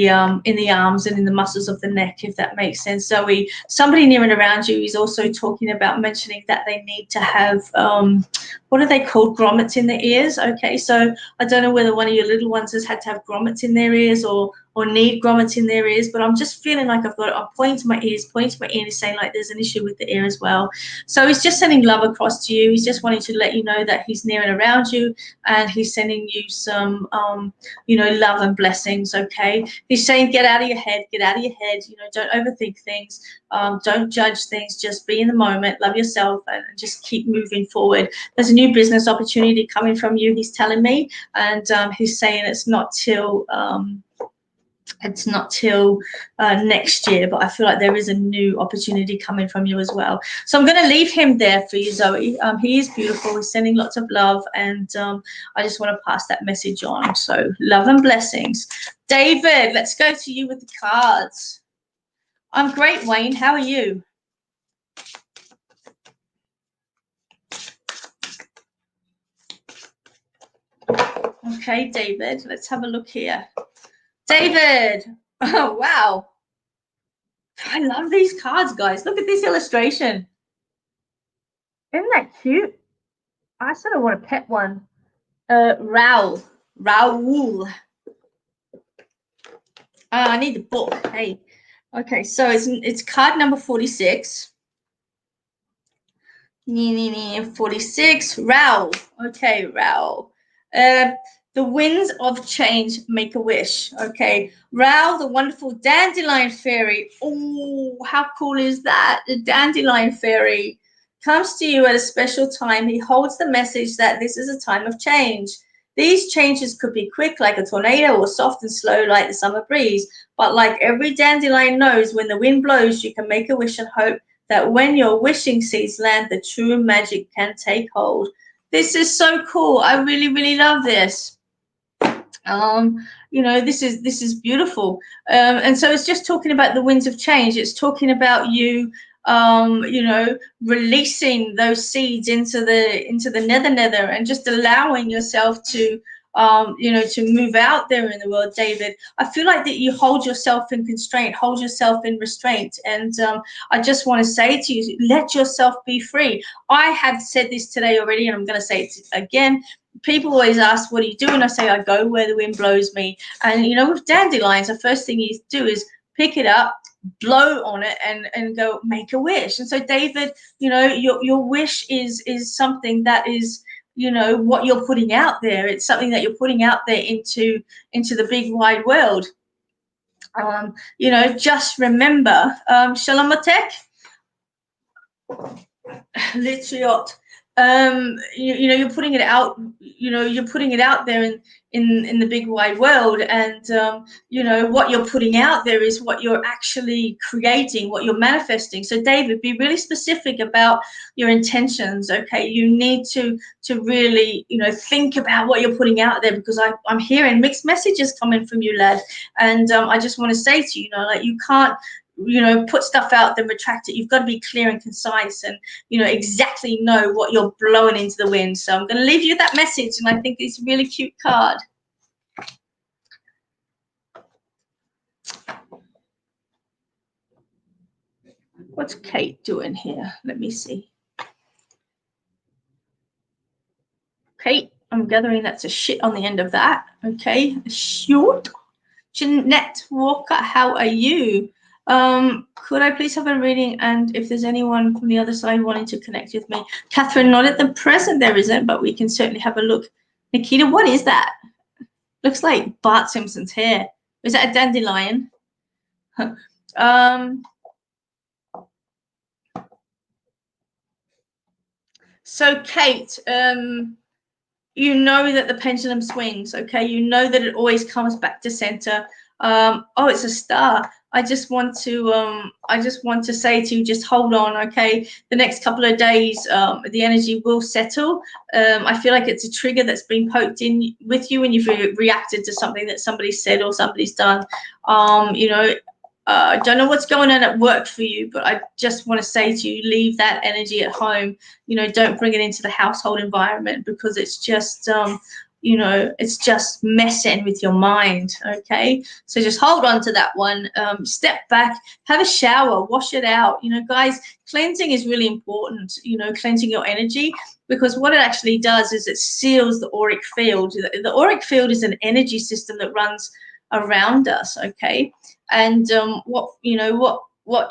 arms and in the muscles of the neck, if that makes sense. Zoe, somebody near and around you is also talking about mentioning that they need to have what are they called, grommets in their ears. Okay, so I don't know whether one of your little ones has had to have grommets in their ears or need grommets in their ears, but I'm just feeling like I'm pointing to my ears, and saying like there's an issue with the ear as well. So he's just sending love across to you. He's just wanting to let you know that he's near and around you, and he's sending you some love and blessings. Okay, he's saying get out of your head, don't overthink things, don't judge things, just be in the moment, love yourself, and just keep moving forward. There's a new business opportunity coming from you, he's telling me, and he's saying it's not till next year, but I feel like there is a new opportunity coming from you as well. So I'm going to leave him there for you, Zoe. He is beautiful. He's sending lots of love, and I just want to pass that message on. So love and blessings. David, let's go to you with the cards. I'm great, Wayne. How are you? Okay, David, let's have a look here. David, oh, wow. I love these cards, guys. Look at this illustration. Isn't that cute? I sort of want to pet one. Raoul. I need the book. Hey. Okay, so it's card number 46. 46. Raoul. Okay, Raoul. The winds of change make a wish. Okay, Raoul, the wonderful dandelion fairy. Oh, how cool is that? The dandelion fairy comes to you at a special time. He holds the message that this is a time of change. These changes could be quick like a tornado or soft and slow like the summer breeze. But like every dandelion knows, when the wind blows, you can make a wish and hope that when your wishing seeds land, the true magic can take hold. This is so cool. I really, really love this. You know, this is beautiful. And so it's just talking about the winds of change. It's talking about you, you know, releasing those seeds into the nether, and just allowing yourself to, you know, to move out there in the world, David. I feel like that you hold yourself in constraint, hold yourself in restraint. And I just want to say to you, let yourself be free. I have said this today already, and I'm going to say it again. People always ask, what do you do? And I say, I go where the wind blows me. And, you know, with dandelions, the first thing you do is pick it up, blow on it, and go make a wish. And so, David, you know, your wish is something that is, you know, what you're putting out there. It's something that you're putting out there into the big wide world. You know, just remember, Shalom Atek, Litriot. You know, you're putting it out. You know, you're putting it out there in the big wide world, and you know, what you're putting out there is what you're actually creating, what you're manifesting. So, David, be really specific about your intentions. Okay, you need to really, you know, think about what you're putting out there, because I'm hearing mixed messages coming from you, lad. And I just want to say to you, you know, like, you can't, you know, put stuff out then retract it. You've got to be clear and concise, and, you know, exactly know what you're blowing into the wind. So I'm going to leave you that message, and I think it's a really cute card. What's Kate doing here? Let me see. Kate, I'm gathering that's a shit on the end of that. Okay, short. Jeanette Walker, how are you? Could I please have a reading, and if there's anyone from the other side wanting to connect with me? Catherine, not at the present there isn't, but we can certainly have a look. Nikita, what is that? Looks like Bart Simpson's hair. Is that a dandelion? So Kate, you know that the pendulum swings, okay? You know that it always comes back to center. Oh, it's a star. I just want to say to you, just hold on, okay? The next couple of days, the energy will settle. I feel like it's a trigger that's been poked in with you, and you've reacted to something that somebody said or somebody's done. You know, I don't know what's going on at work for you, but I just want to say to you, leave that energy at home. You know, don't bring it into the household environment, because it's just, you know, it's just messing with your mind, okay? So just hold on to that one. Step back, have a shower, wash it out. You know, guys, cleansing is really important, you know, cleansing your energy, because what it actually does is it seals the auric field. The auric field is an energy system that runs around us, okay? And what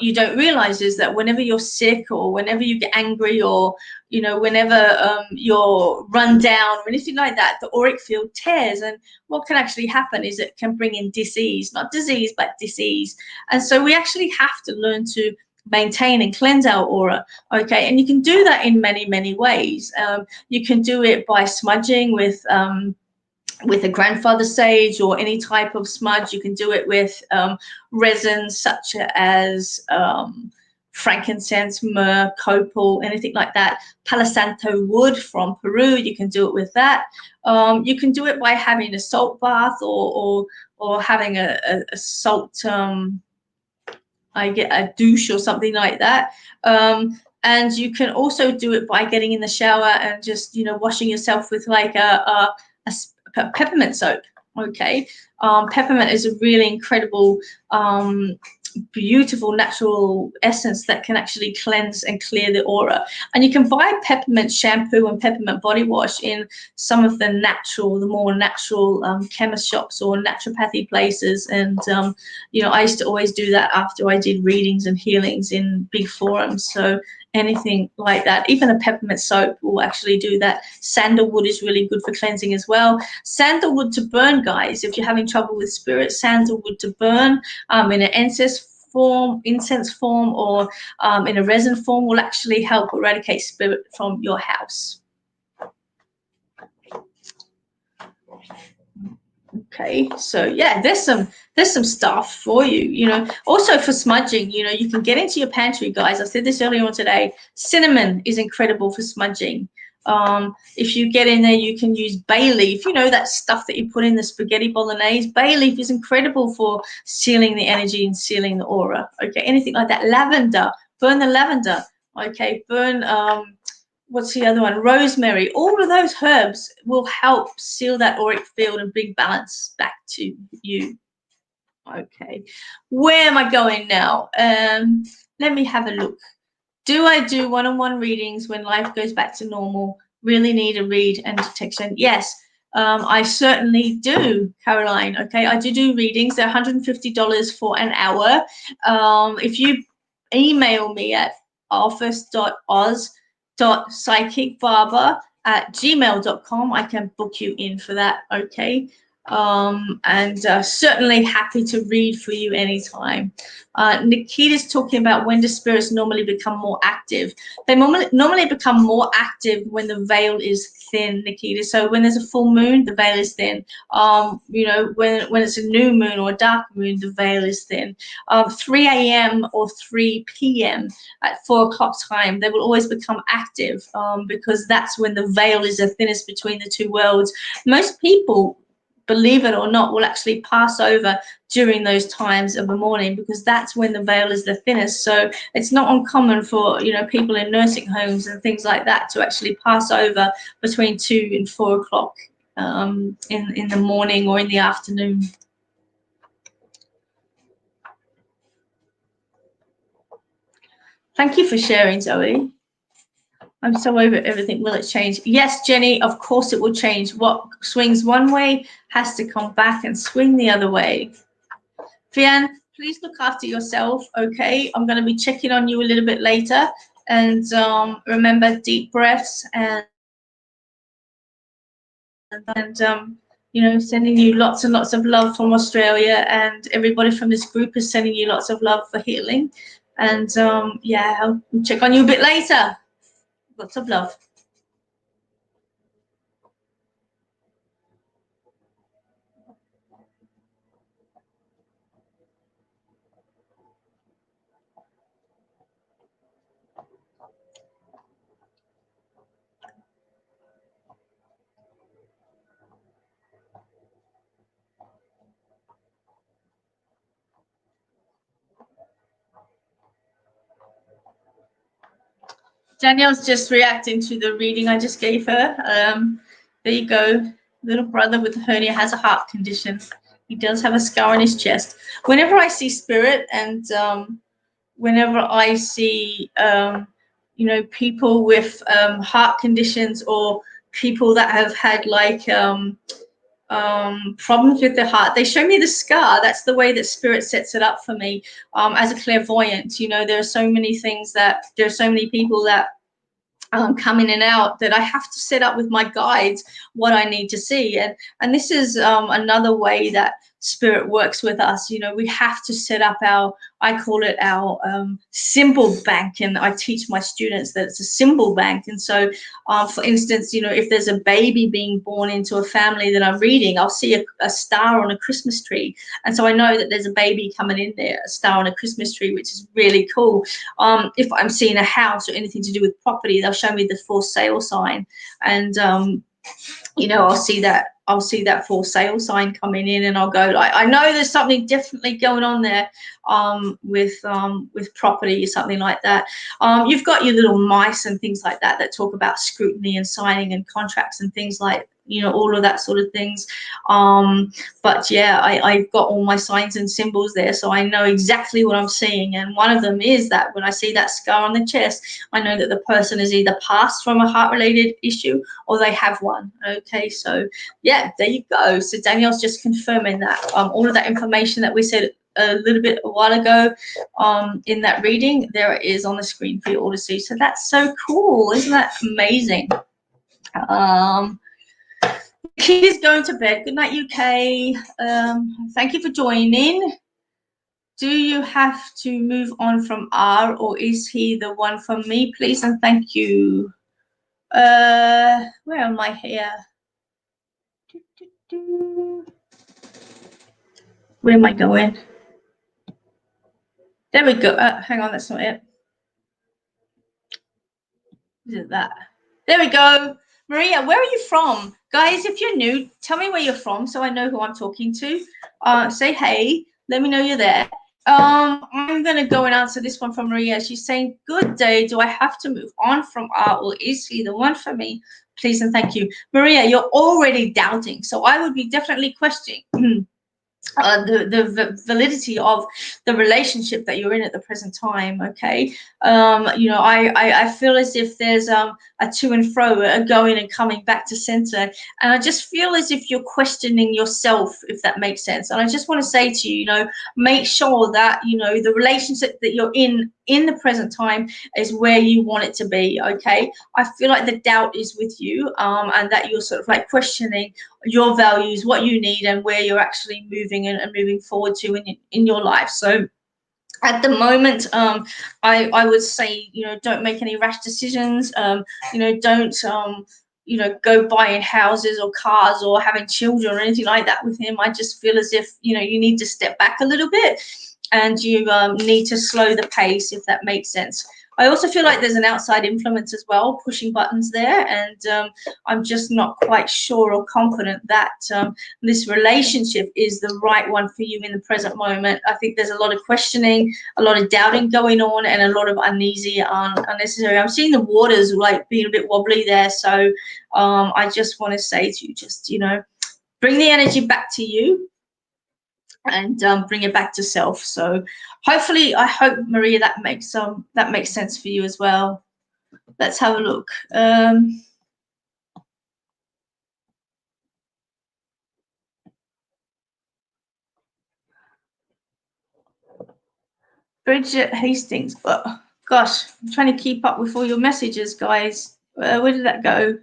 you don't realize is that whenever you're sick, or whenever you get angry, or, you know, whenever you're run down or anything like that, the auric field tears. And what can actually happen is it can bring in disease, not disease, but disease. And so we actually have to learn to maintain and cleanse our aura, okay? And you can do that in many, many ways. You can do it by smudging with a grandfather sage or any type of smudge. You can do it with resins such as frankincense, myrrh, copal, anything like that. Palo Santo wood from Peru, you can do it with that. You can do it by having a salt bath, or having a salt, I get a douche or something like that. And you can also do it by getting in the shower and just, you know, washing yourself with like a peppermint soap, okay? Peppermint is a really incredible, beautiful natural essence that can actually cleanse and clear the aura. And you can buy peppermint shampoo and peppermint body wash in some of the more natural chemist shops or naturopathy places. And you know, I used to always do that after I did readings and healings in big forums. So anything like that, even a peppermint soap will actually do that. Sandalwood is really good for cleansing as well. Sandalwood to burn, guys, if you're having trouble with spirit, sandalwood to burn in an incense form, or in a resin form, will actually help eradicate spirit from your house. Okay, so yeah, there's some stuff for you, you know. Also for smudging, you know, you can get into your pantry, guys. I said this earlier on today. Cinnamon is incredible for smudging. If you get in there, you can use bay leaf. You know, that stuff that you put in the spaghetti bolognese. Bay leaf is incredible for sealing the energy and sealing the aura. Okay, anything like that. Lavender, burn the lavender. Okay, burn, what's the other one? Rosemary. All of those herbs will help seal that auric field and bring balance back to you. Okay, where am I going now? Let me have a look. Do I do one-on-one readings when life goes back to normal? Really need a read and detection? Yes, I certainly do, Caroline. Okay, I do readings. They're $150 for an hour. If you email me at office.oz.psychicbarber@gmail.com, I can book you in for that. Okay. And certainly happy to read for you anytime. Nikita's talking about, when do spirits normally become more active? They normally become more active when the veil is thin, Nikita. So when there's a full moon, the veil is thin. You know, when it's a new moon or a dark moon, the veil is thin. 3 a.m. or 3 p.m. at 4 o'clock time, they will always become active, because that's when the veil is the thinnest between the two worlds. Most people, believe it or not, will actually pass over during those times of the morning, because that's when the veil is the thinnest. So it's not uncommon for, you know, people in nursing homes and things like that to actually pass over between 2 and 4 o'clock in the morning or in the afternoon. Thank you for sharing, Zoe. I'm so over everything. Will it change? Yes, Jenny, of course it will change. What swings one way has to come back and swing the other way. Fian, please look after yourself, okay? I'm going to be checking on you a little bit later. And remember, deep breaths, and you know, sending you lots and lots of love from Australia, and everybody from this group is sending you lots of love for healing. And yeah, I'll check on you a bit later. Lots of love. Danielle's just reacting to the reading I just gave her. There you go. Little brother with a hernia has a heart condition. He does have a scar on his chest. Whenever I see spirit, and whenever I see, you know, people with heart conditions, or people that have had like problems with their heart, they show me the scar. That's the way that spirit sets it up for me. As a clairvoyant, you know, there are so many things that, there are so many people that come in and out, that I have to set up with my guides what I need to see. And this is another way that spirit works with us. You know, we have to set up our, I call it our symbol bank, and I teach my students that it's a symbol bank. And so for instance, you know, if there's a baby being born into a family that I'm reading, I'll see a star on a Christmas tree, and so I know that there's a baby coming in there, a star on a Christmas tree, which is really cool. If I'm seeing a house or anything to do with property, they'll show me the for sale sign, and you know, I'll see that for sale sign coming in, and I'll go like, I know there's something definitely going on there with property or something like that. You've got your little mice and things like that that talk about scrutiny and signing and contracts and things like, you know, all of that sort of things. But yeah, I've got all my signs and symbols there, so I know exactly what I'm seeing. And one of them is that when I see that scar on the chest, I know that the person is either passed from a heart-related issue or they have one. Okay, so yeah, there you go. So Danielle's just confirming that all of that information that we said a little bit a while ago in that reading, there it is on the screen for you all to see. So that's so cool. Isn't that amazing? Kid is going to bed. Good night, UK. Thank you for joining. Do you have to move on from R, or is he the one for me? Please and thank you. Where am I here? Where am I going? There we go. Hang on, that's not it. Is it that? There we go. Maria, where are you from? Guys, if you're new, tell me where you're from so I know who I'm talking to. Say hey. Let me know you're there. I'm going to go and answer this one from Maria. She's saying, good day. Do I have to move on from art or is he the one for me? Please and thank you. Maria, you're already doubting. So I would be definitely questioning the validity of the relationship that you're in at the present time. Okay. You know, I feel as if there's a to and fro, a going and coming back to center, and I just feel as if you're questioning yourself, if that makes sense. And I just want to say to you, you know, make sure that, you know, the relationship that you're in the present time is where you want it to be. Okay. I feel like the doubt is with you, and that you're sort of like questioning your values, what you need, and where you're actually moving and moving forward to in your life. So at the moment, I would say, you know, don't make any rash decisions. You know, don't you know, go buying houses or cars or having children or anything like that with him. I just feel as if, you know, you need to step back a little bit, and you need to slow the pace, if that makes sense. I also feel like there's an outside influence as well, pushing buttons there, and I'm just not quite sure or confident that this relationship is the right one for you in the present moment. I think there's a lot of questioning, a lot of doubting going on, and a lot of uneasy, unnecessary. I'm seeing the waters like being a bit wobbly there, so I just want to say to you, just, you know, bring the energy back to you, and bring it back to self. So hopefully, I hope, Maria, that makes sense for you as well. Let's have a look. Bridget Hastings, but gosh, I'm trying to keep up with all your messages, guys. Where did that go?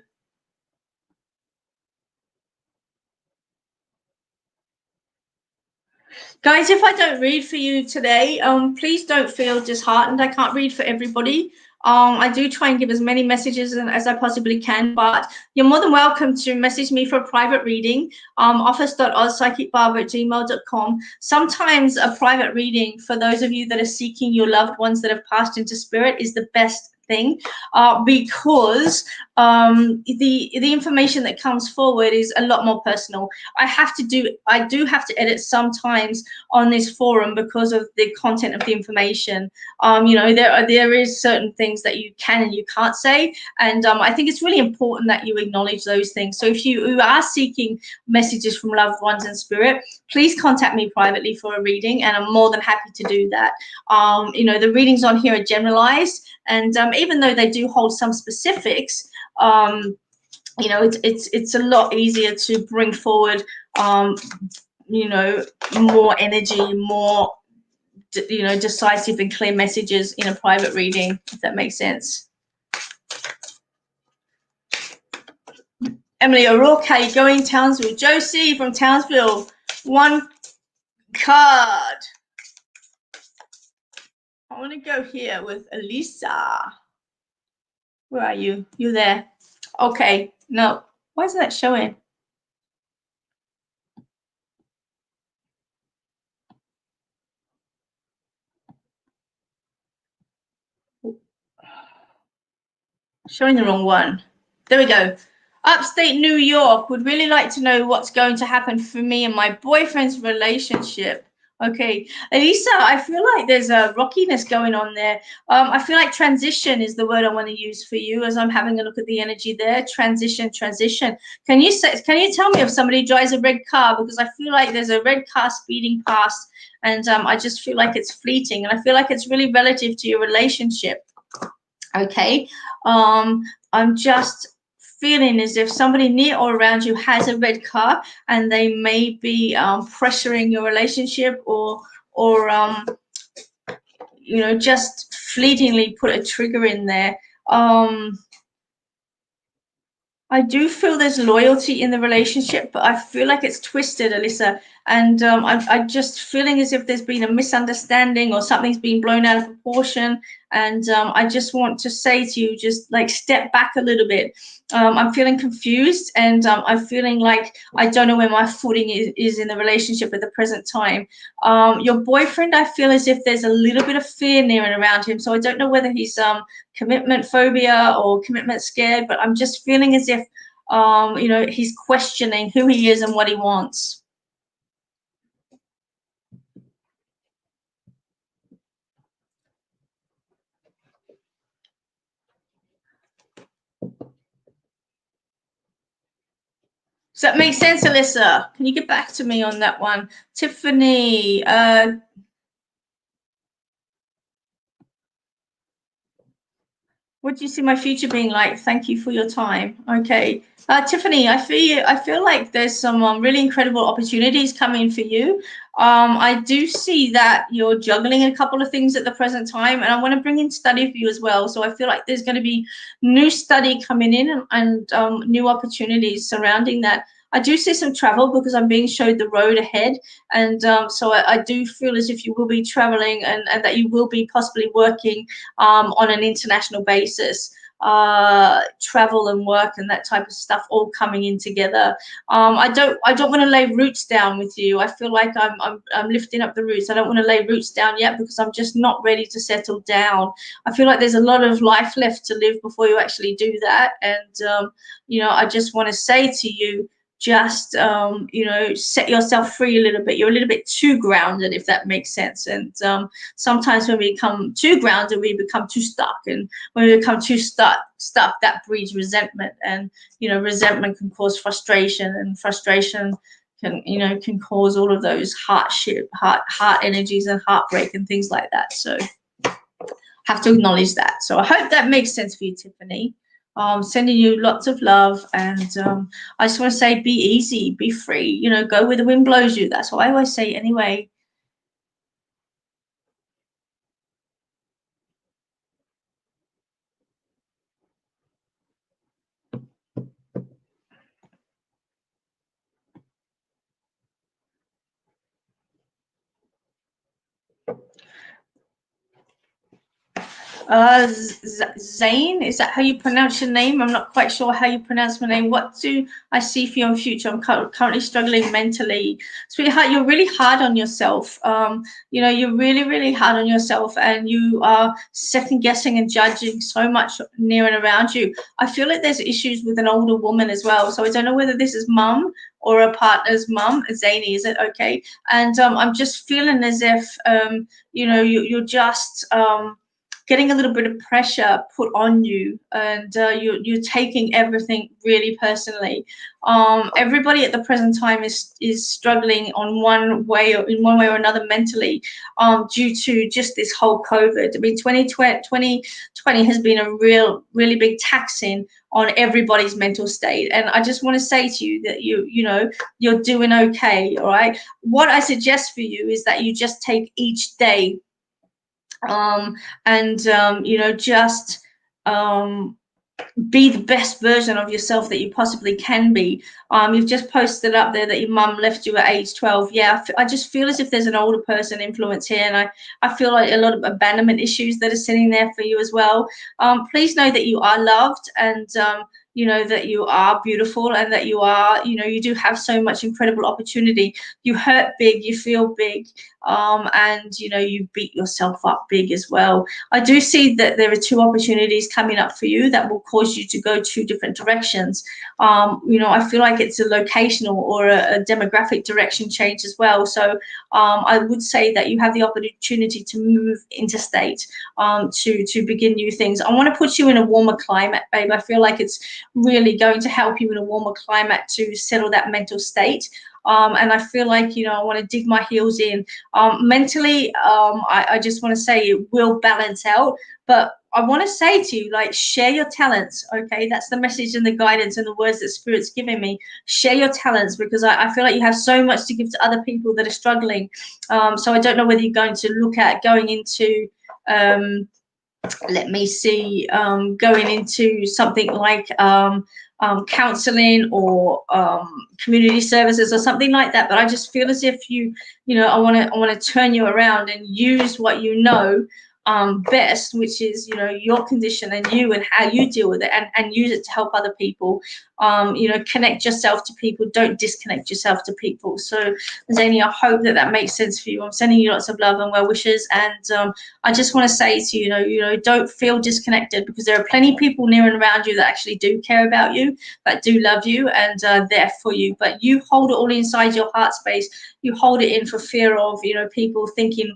Guys, if I don't read for you today, please don't feel disheartened. I can't read for everybody. I do try and give as many messages as I possibly can, but you're more than welcome to message me for a private reading, office.ozpsychicbarber@gmail.com. Sometimes a private reading for those of you that are seeking your loved ones that have passed into spirit is the best thing, because the information that comes forward is a lot more personal. I do have to edit sometimes on this forum because of the content of the information. You know, there is certain things that you can and you can't say, and I think it's really important that you acknowledge those things. So if you are seeking messages from loved ones in spirit, please contact me privately for a reading, and I'm more than happy to do that. You know, the readings on here are generalized, and even though they do hold some specifics, you know, it's a lot easier to bring forward, you know, more energy, more, you know, decisive and clear messages in a private reading, if that makes sense. Emily O'Rourke, going Townsville. Josie from Townsville, one card. I want to go here with Elisa. Where are you? You there? Okay. No. Why isn't that showing? Showing the wrong one. There we go. Upstate New York, would really like to know what's going to happen for me and my boyfriend's relationship. Okay, Elisa, I feel like there's a rockiness going on there. I feel like transition is the word I want to use for you as I'm having a look at the energy there. Transition. Can you tell me if somebody drives a red car? Because I feel like there's a red car speeding past, and I just feel like it's fleeting, and I feel like it's really relative to your relationship. Okay, I'm just feeling as if somebody near or around you has a red car, and they may be pressuring your relationship, or you know, just fleetingly put a trigger in there. I do feel there's loyalty in the relationship, but I feel like it's twisted, Alyssa. And I'm just feeling as if there's been a misunderstanding or something's been blown out of proportion. And I just want to say to you, just like step back a little bit. I'm feeling confused, and I'm feeling like I don't know where my footing is in the relationship at the present time. Your boyfriend, I feel as if there's a little bit of fear near and around him. So I don't know whether he's commitment phobia or commitment scared, but I'm just feeling as if he's questioning who he is and what he wants. Does that make sense, Alyssa? Can you get back to me on that one? Tiffany, what do you see my future being like? Thank you for your time. Okay. Tiffany, I feel like there's some really incredible opportunities coming for you. I do see that you're juggling a couple of things at the present time, and I want to bring in study for you as well. So I feel like there's going to be new study coming in, and new opportunities surrounding that. I do see some travel because I'm being showed the road ahead. And so I do feel as if you will be traveling, and that you will be possibly working on an international basis. Travel and work and that type of stuff all coming in together. I don't want to lay roots down with you. I feel like I'm lifting up the roots. I don't want to lay roots down yet because I'm just not ready to settle down. I feel like there's a lot of life left to live before you actually do that. And I just want to say to you, just set yourself free a little bit. You're a little bit too grounded, if that makes sense. And sometimes when we become too grounded, we become too stuck. And when we become too stuck, that breeds resentment. And resentment can cause frustration, and frustration can cause all of those heart energies and heartbreak and things like that. So have to acknowledge that. So I hope that makes sense for you, Tiffany. Sending you lots of love, and I just want to say, be easy, be free, go where the wind blows you. That's what I always say anyway. Zane, is that how you pronounce your name? I'm not quite sure how you pronounce my name. What do I see for your future? I'm currently struggling mentally. Sweetheart, you're really hard on yourself. You're really, really hard on yourself, and you are second guessing and judging so much near and around you. I feel like there's issues with an older woman as well. So I don't know whether this is mum or a partner's mum. Zany, is it okay? And I'm just feeling as if, you're just getting a little bit of pressure put on you, and you're taking everything really personally. Everybody at the present time is struggling on one way or another mentally, due to just this whole COVID. I mean, 2020 has been a really big taxing on everybody's mental state, and I just want to say to you that you're doing okay. All right, what I suggest for you is that you just take each day, and just be the best version of yourself that you possibly can be. You've just posted up there that your mum left you at age 12. Yeah, I just feel as if there's an older person influence here, and I feel like a lot of abandonment issues that are sitting there for you as well. Please know that you are loved, and that you are beautiful, and that you do have so much incredible opportunity. You hurt big, you feel big, and you beat yourself up big as well. I do see that there are two opportunities coming up for you that will cause you to go two different directions. I feel like it's a locational or a demographic direction change as well. So I would say that you have the opportunity to move interstate, to begin new things. I want to put you in a warmer climate, babe. I feel like it's really going to help you in a warmer climate to settle that mental state. And I feel like, I want to dig my heels in. Mentally, I just want to say it will balance out. But I want to say to you, like, share your talents, okay? That's the message and the guidance and the words that Spirit's giving me. Share your talents, because I feel like you have so much to give to other people that are struggling. So I don't know whether you're going to look at going into, let me see, going into something like counseling or community services or something like that. But I just feel as if I want to turn you around and use what you know best, which is, you know, your condition and you and how you deal with it, and use it to help other people. You know, connect yourself to people, don't disconnect yourself to people. So Zany, I hope that that makes sense for you. I'm sending you lots of love and well wishes, and I just want to say to you, you know, don't feel disconnected, because there are plenty of people near and around you that actually do care about you, that do love you, and are there for you. But you hold it all inside your heart space. You hold it in for fear of, you know, people thinking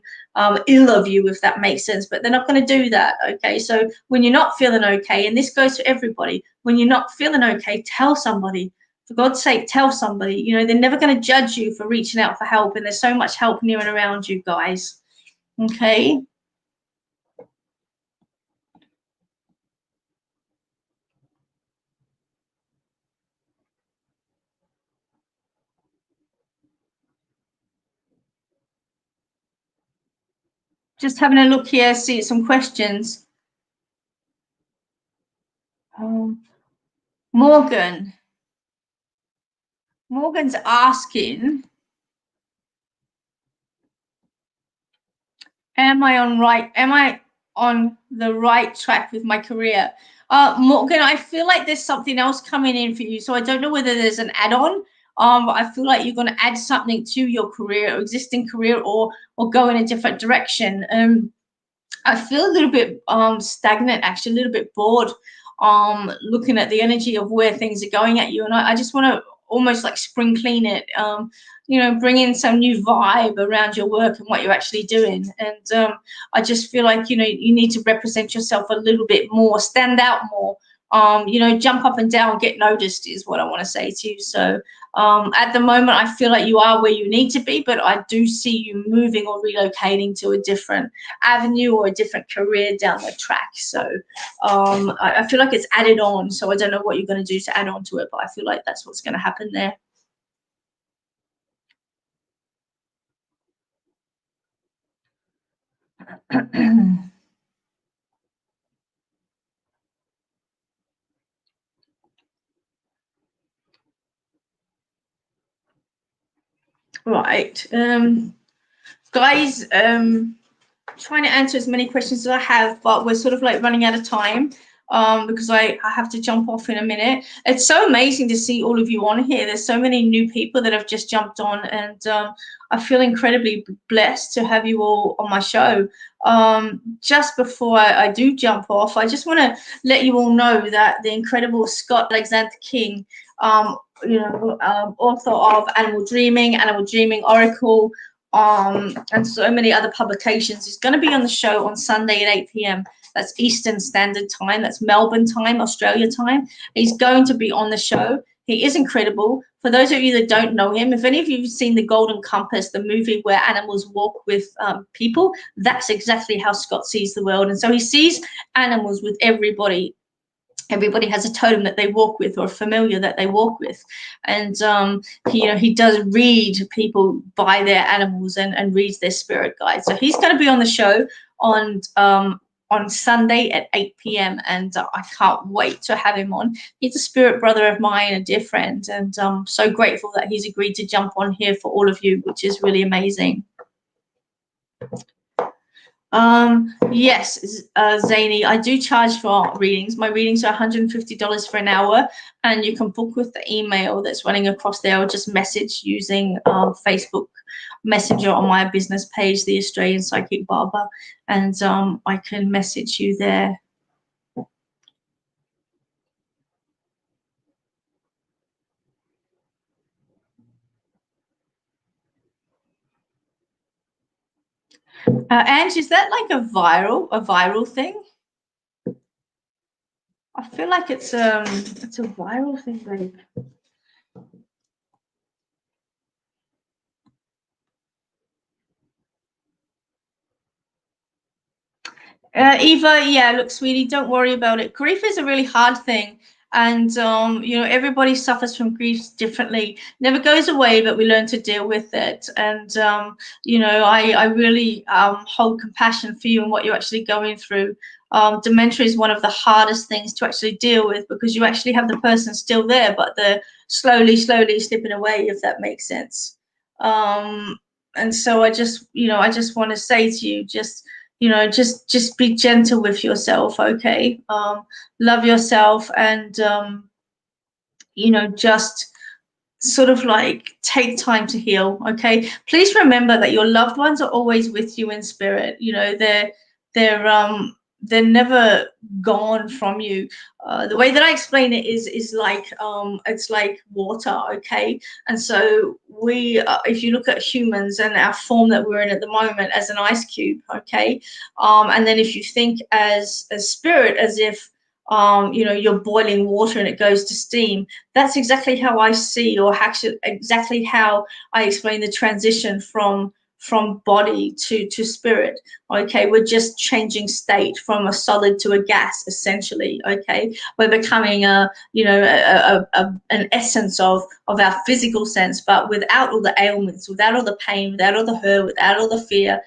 ill of you, if that makes sense. But they're not going to do that. Okay, so when you're not feeling okay, and this goes for everybody, when you're not feeling okay, tell somebody. For God's sake, tell somebody. You know, they're never going to judge you for reaching out for help, and there's so much help near and around you, guys. Okay. Just having a look here, see some questions. Morgan. Morgan's asking, am I on the right track with my career? Morgan, I feel like there's something else coming in for you. So I don't know whether there's an add-on. But I feel like you're going to add something to your career, or existing career, or go in a different direction. I feel a little bit stagnant, actually, a little bit bored, looking at the energy of where things are going at you. And I just want to almost like spring clean it, you know, bring in some new vibe around your work and what you're actually doing. And I just feel like, you know, you need to represent yourself a little bit more, stand out more, you know, jump up and down, get noticed is what I want to say to you. So at the moment, I feel like you are where you need to be, but I do see you moving or relocating to a different avenue or a different career down the track. So I feel like it's added on. So I don't know what you're going to do to add on to it, but I feel like that's what's going to happen there. Right. Guys, trying to answer as many questions as I have, but we're sort of like running out of time, because I have to jump off in a minute. It's so amazing to see all of you on here. There's so many new people that have just jumped on, and I feel incredibly blessed to have you all on my show. Just before I do jump off, I just want to let you all know that the incredible Scott Alexander King, you know, author of Animal Dreaming Oracle, and so many other publications, he's going to be on the show on Sunday at 8 p.m. That's Eastern Standard Time. That's Melbourne time, Australia time. He's going to be on the show. He is incredible. For those of you that don't know him, if any of you have seen The Golden Compass, the movie where animals walk with people, that's exactly how Scott sees the world. And so he sees animals with everybody. Everybody has a totem that they walk with, or a familiar that they walk with, and he, you know, he does read people by their animals, and reads their spirit guides. So he's going to be on the show on Sunday at 8 p.m. and I can't wait to have him on. He's a spirit brother of mine, a dear friend, and I'm so grateful that he's agreed to jump on here for all of you, which is really amazing. Yes, Zany, I do charge for readings. My readings are $150 for an hour, and you can book with the email that's running across there, or just message using Facebook Messenger on my business page, the Australian Psychic Barber, and I can message you there. Ange, is that like a viral thing? I feel like it's a viral thing, babe. Eva, yeah, look, sweetie, don't worry about it. Grief is a really hard thing. And, you know, everybody suffers from grief differently. Never goes away, but we learn to deal with it. And, you know, I really hold compassion for you and what you're actually going through. Dementia is one of the hardest things to actually deal with, because you actually have the person still there, but they're slowly slipping away, if that makes sense. And so I just want to say to you, just, you know, just be gentle with yourself, okay? Love yourself, and you know, just sort of like take time to heal, okay? Please remember that your loved ones are always with you in spirit. You know, they're never gone from you. The way that I explain it is like it's like water, okay? And so we if you look at humans and our form that we're in at the moment as an ice cube, okay? And then if you think as a spirit, as if you know, you're boiling water and it goes to steam. That's exactly how I see, or actually exactly how I explain the transition from body to spirit. Okay, we're just changing state from a solid to a gas, essentially. Okay, we're becoming a, you know, an essence of our physical sense, but without all the ailments, without all the pain, without all the hurt, without all the fear,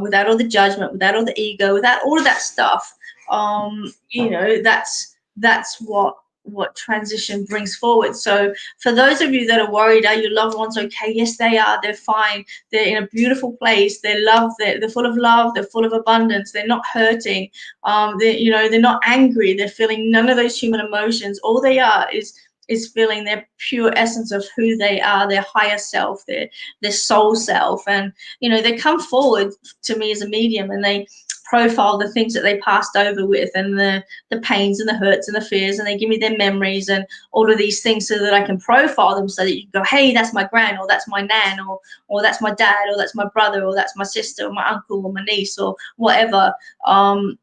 without all the judgment, without all the ego, without all of that stuff. You know, that's what transition brings forward. So for those of you that are worried, are your loved ones okay? Yes, they are. They're fine. They're in a beautiful place. They're full of love. They're full of abundance. They're not hurting. You know, they're not angry. They're feeling none of those human emotions. All they are is feeling their pure essence of who they are, their higher self, their soul self. And you know, they come forward to me as a medium, and they profile the things that they passed over with, and the pains and the hurts and the fears, and they give me their memories and all of these things so that I can profile them, so that you can go, hey, that's my gran, or that's my nan, or that's my dad, or that's my brother, or that's my sister, or my uncle, or my niece, or whatever.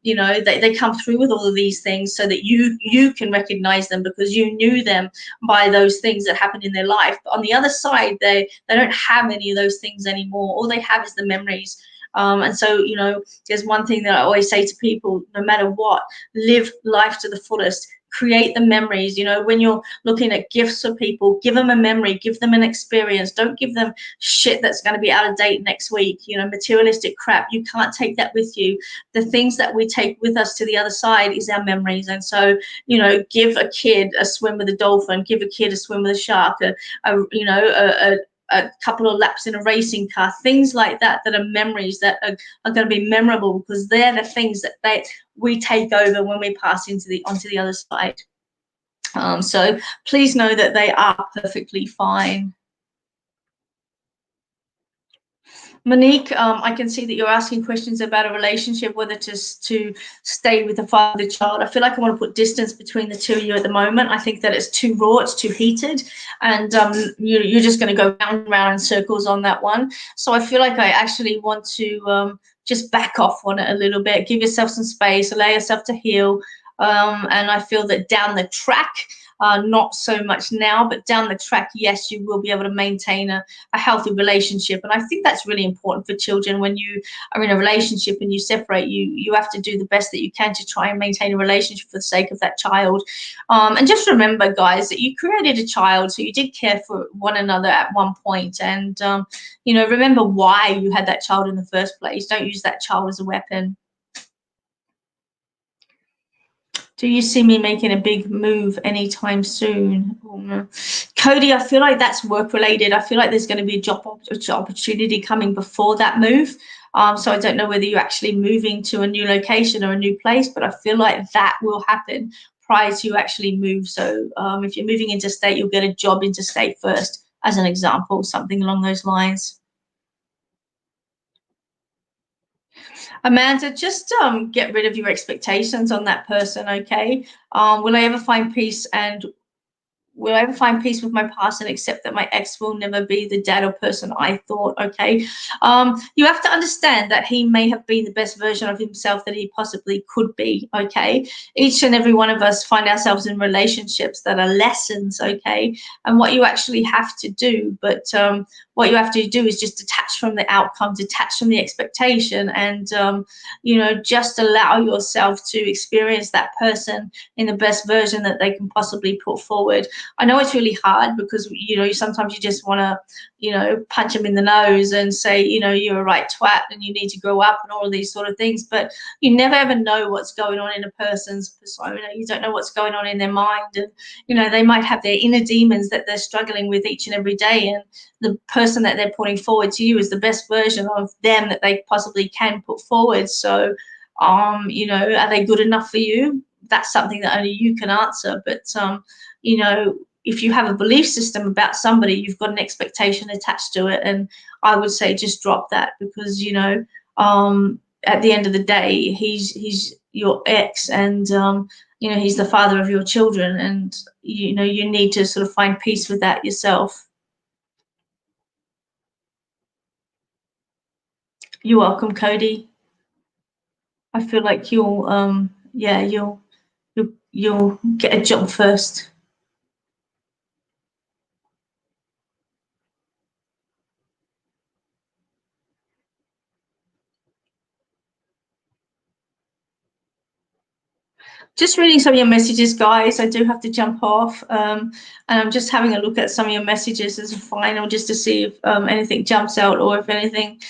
You know, they come through with all of these things so that you can recognize them, because you knew them by those things that happened in their life. But on the other side, they don't have any of those things anymore. All they have is the memories. And so, you know, there's one thing that I always say to people: no matter what, live life to the fullest. Create the memories. You know, when you're looking at gifts for people, give them a memory, give them an experience. Don't give them shit that's going to be out of date next week. You know, materialistic crap. You can't take that with you. The things that we take with us to the other side is our memories. And so, you know, give a kid a swim with a dolphin, give a kid a swim with a shark, a couple of laps in a racing car, things like that, that are memories that are going to be memorable, because they're the things that we take over when we pass onto the other side. So please know that they are perfectly fine. Monique, I can see that you're asking questions about a relationship, whether to stay with the father, the child. I feel like I want to put distance between the two of you at the moment. I think that it's too raw, it's too heated, and you're just going to go round and round in circles on that one. So I feel like I actually want to just back off on it a little bit, give yourself some space, allow yourself to heal. And I feel that down the track, not so much now, but down the track, yes, you will be able to maintain a healthy relationship. And I think that's really important for children. When you are in a relationship and you separate, you have to do the best that you can to try and maintain a relationship for the sake of that child. And just remember, guys, that you created a child, so you did care for one another at one point. And you know, remember why you had that child in the first place. Don't use that child as a weapon. Do you see me making a big move anytime soon? Cody, I feel like that's work related. I feel like there's going to be a job opportunity coming before that move. So I don't know whether you're actually moving to a new location or a new place, but I feel like that will happen prior to you actually move. So if you're moving interstate, you'll get a job interstate first, as an example, something along those lines. Amanda, just get rid of your expectations on that person, okay? Will I ever find peace with my past and accept that my ex will never be the dad or person I thought? Okay. You have to understand that he may have been the best version of himself that he possibly could be. Okay. Each and every one of us find ourselves in relationships that are lessons. Okay. And what you actually have to do, what you have to do is just detach from the outcome, detach from the expectation, and you know, just allow yourself to experience that person in the best version that they can possibly put forward. I know it's really hard because, you know, sometimes you just want to, you know, punch them in the nose and say, you know, you're a right twat and you need to grow up and all of these sort of things. But you never ever know what's going on in a person's persona. You don't know what's going on in their mind. And, you know, they might have their inner demons that they're struggling with each and every day. And the person that they're putting forward to you is the best version of them that they possibly can put forward. So, you know, are they good enough for you? That's something that only you can answer. But, you know, if you have a belief system about somebody, you've got an expectation attached to it. And I would say just drop that, because, you know, at the end of the day, he's your ex, and, you know, he's the father of your children. And, you know, you need to sort of find peace with that yourself. You're welcome, Cody. I feel like you'll, yeah, you'll get a job first. Just reading some of your messages, guys. I do have to jump off, and I'm just having a look at some of your messages as a final, just to see if anything jumps out, or if anything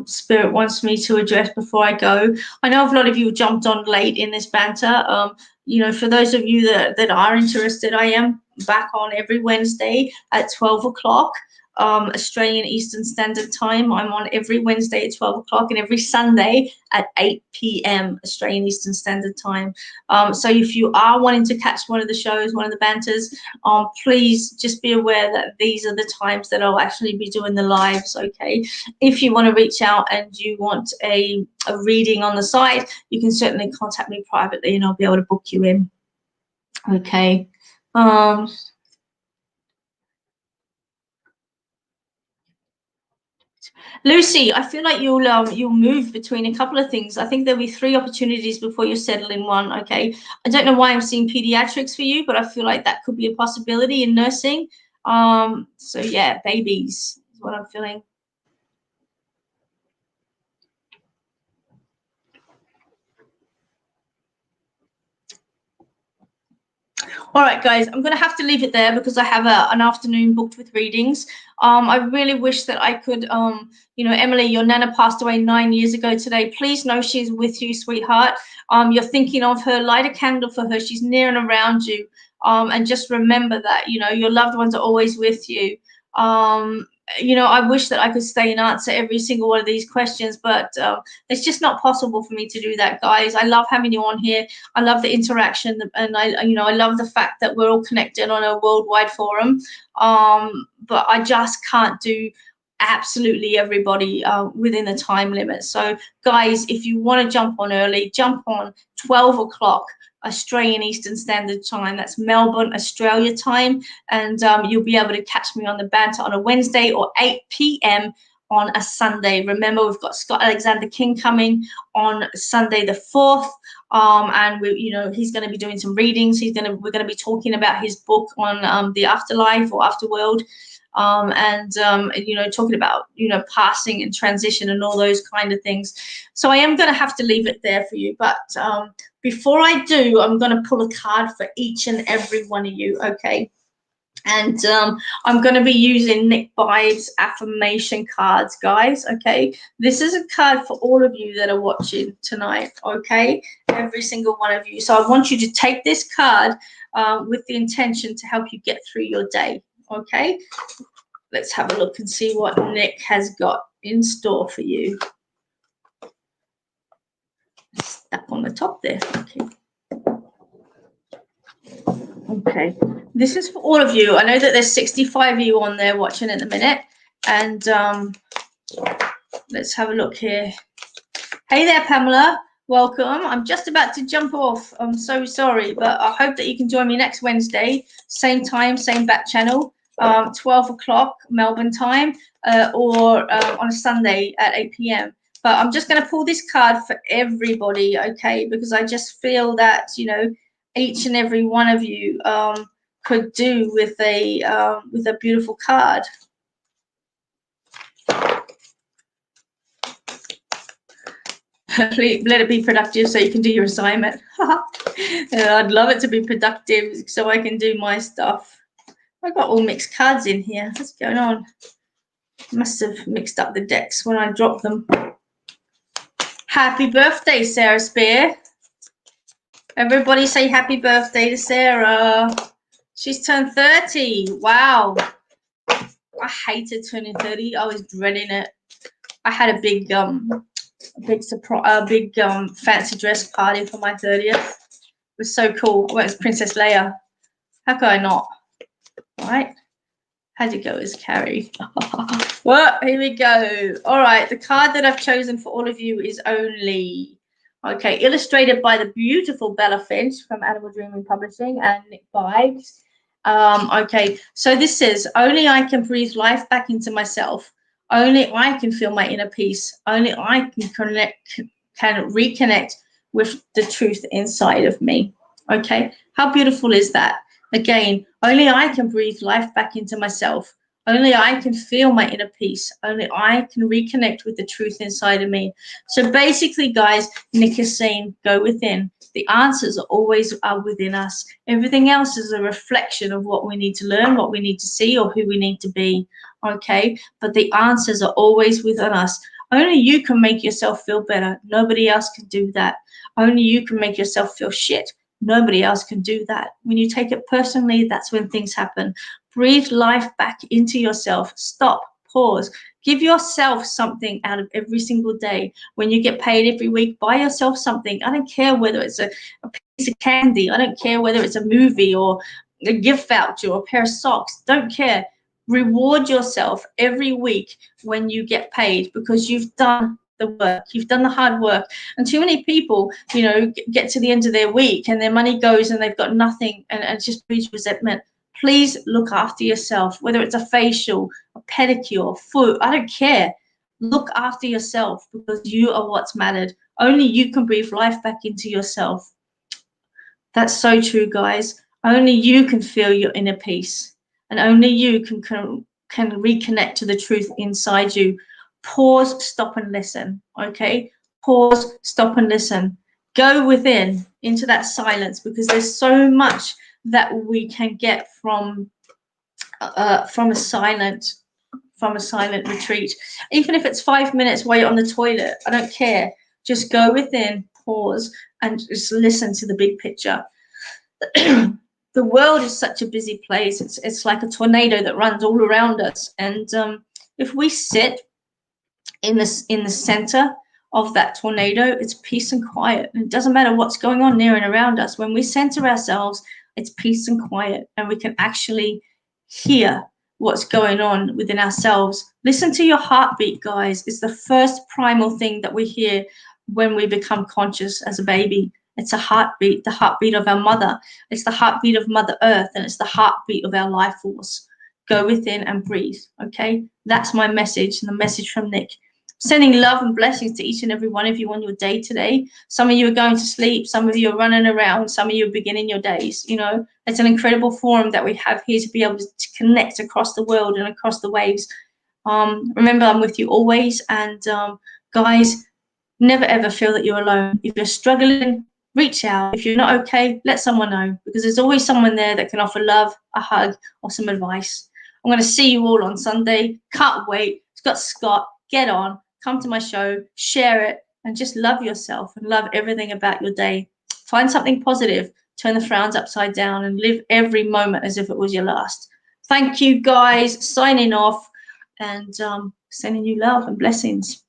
Spirit wants me to address before I go. I know a lot of you jumped on late in this banter. You know, for those of you that are interested, I am back on every Wednesday at 12 o'clock. Australian Eastern Standard Time. I'm on every Wednesday at 12 o'clock and every Sunday at 8 p.m. Australian Eastern Standard Time. So if you are wanting to catch one of the shows, one of the banters, please just be aware that these are the times that I'll actually be doing the lives, okay? If you want to reach out and you want a reading on the side, you can certainly contact me privately and I'll be able to book you in, okay? Lucy, I feel like you'll move between a couple of things. I think there'll be 3 opportunities before you settle in one. Okay, I don't know why I'm seeing pediatrics for you, but I feel like that could be a possibility in nursing. So yeah, babies is what I'm feeling. All right, guys, I'm going to have to leave it there because I have an afternoon booked with readings. I really wish that I could, you know, Emily, your nana passed away 9 years ago today. Please know she's with you, sweetheart. You're thinking of her. Light a candle for her. She's near and around you. And just remember that, you know, your loved ones are always with you. You know, I wish that I could stay and answer every single one of these questions, but it's just not possible for me to do that, guys. I love having you on here. I love the interaction, and you know, I love the fact that we're all connected on a worldwide forum. But I just can't do absolutely everybody within the time limit. So, guys, if you want to jump on early, jump on 12 o'clock. Australian Eastern Standard Time. That's Melbourne, Australia time. And you'll be able to catch me on the banter on a Wednesday, or 8 p.m. on a Sunday. Remember, we've got Scott Alexander King coming on Sunday the 4th. And we, you know, he's going to be doing some readings. We're going to be talking about his book on the afterlife or afterworld. And you know, talking about, you know, passing and transition and all those kind of things. So I am going to have to leave it there for you, but before I do, I'm going to pull a card for each and every one of you, okay? And I'm going to be using Nick Bibe's affirmation cards, guys, okay? This is a card for all of you that are watching tonight, okay? Every single one of you. So I want you to take this card with the intention to help you get through your day, okay? Let's have a look and see what Nick has got in store for you. Stuck on the top there, okay. Okay, this is for all of you. I know that there's 65 of you on there watching at the minute, and let's have a look here. Hey there, Pamela, welcome. I'm just about to jump off. I'm so sorry, but I hope that you can join me next Wednesday, same time, same back channel, 12 o'clock Melbourne time, or on a Sunday at 8 p.m. But I'm just going to pull this card for everybody, okay? Because I just feel that, you know, each and every one of you could do with a beautiful card. Please let it be productive so you can do your assignment. I'd love it to be productive so I can do my stuff. I've got all mixed cards in here. What's going on? Must have mixed up the decks when I dropped them. Happy birthday, Sarah Spear. Everybody say happy birthday to Sarah. She's turned 30. Wow. I hated turning 30. I was dreading it. I had a big fancy dress party for my 30th. It was so cool. I went as Princess Leia. How could I not? All right. How'd it go as Carrie? Well, here we go. All right. The card that I've chosen for all of you is Only. Okay. Illustrated by the beautiful Bella Finch from Animal Dreaming Publishing and Nick Vibes. Okay. So this says, only I can breathe life back into myself. Only I can feel my inner peace. Only I can reconnect with the truth inside of me. Okay. How beautiful is that? Again, only I can breathe life back into myself. Only I can feel my inner peace. Only I can reconnect with the truth inside of me. So basically, guys, Nick is saying, go within. The answers are always within us. Everything else is a reflection of what we need to learn, what we need to see, or who we need to be. Okay? But the answers are always within us. Only you can make yourself feel better. Nobody else can do that. Only you can make yourself feel shit. Nobody else can do that. When you take it personally, that's when things happen. Breathe life back into yourself. Stop, pause. Give yourself something out of every single day. When you get paid every week, buy yourself something. I don't care whether it's a piece of candy. I don't care whether it's a movie or a gift voucher or a pair of socks. Don't care. Reward yourself every week when you get paid because you've done the work, you've done the hard work. And too many people, you know, get to the end of their week and their money goes and they've got nothing, and it just breeds resentment. Please look after yourself, whether it's a facial, a pedicure, foot, I don't care. Look after yourself because you are what's mattered. Only you can breathe life back into yourself. That's so true, guys. Only you can feel your inner peace, and only you can reconnect to the truth inside you. Pause, stop and listen, okay? Pause, stop and listen. Go within into that silence because there's so much that we can get from a silent retreat. Even if it's 5 minutes while you're on the toilet, I don't care. Just go within, pause, and just listen to the big picture. The world is such a busy place. It's like a tornado that runs all around us. And if we sit in the center of that tornado, it's peace and quiet. And it doesn't matter what's going on near and around us. When we center ourselves, it's peace and quiet, and we can actually hear what's going on within ourselves. Listen to your heartbeat, guys. It's the first primal thing that we hear when we become conscious as a baby. It's a heartbeat, the heartbeat of our mother. It's the heartbeat of Mother Earth, and it's the heartbeat of our life force. Go within and breathe, okay? That's my message, and the message from Nick. Sending love and blessings to each and every one of you on your day today. Some of you are going to sleep. Some of you are running around. Some of you are beginning your days. You know, it's an incredible forum that we have here to be able to connect across the world and across the waves. Remember, I'm with you always. And guys, never, ever feel that you're alone. If you're struggling, reach out. If you're not okay, let someone know, because there's always someone there that can offer love, a hug, or some advice. I'm going to see you all on Sunday. Can't wait. It's got Scott. Get on. Come to my show, share it, and just love yourself and love everything about your day. Find something positive, turn the frowns upside down, and live every moment as if it was your last. Thank you, guys. Signing off and sending you love and blessings.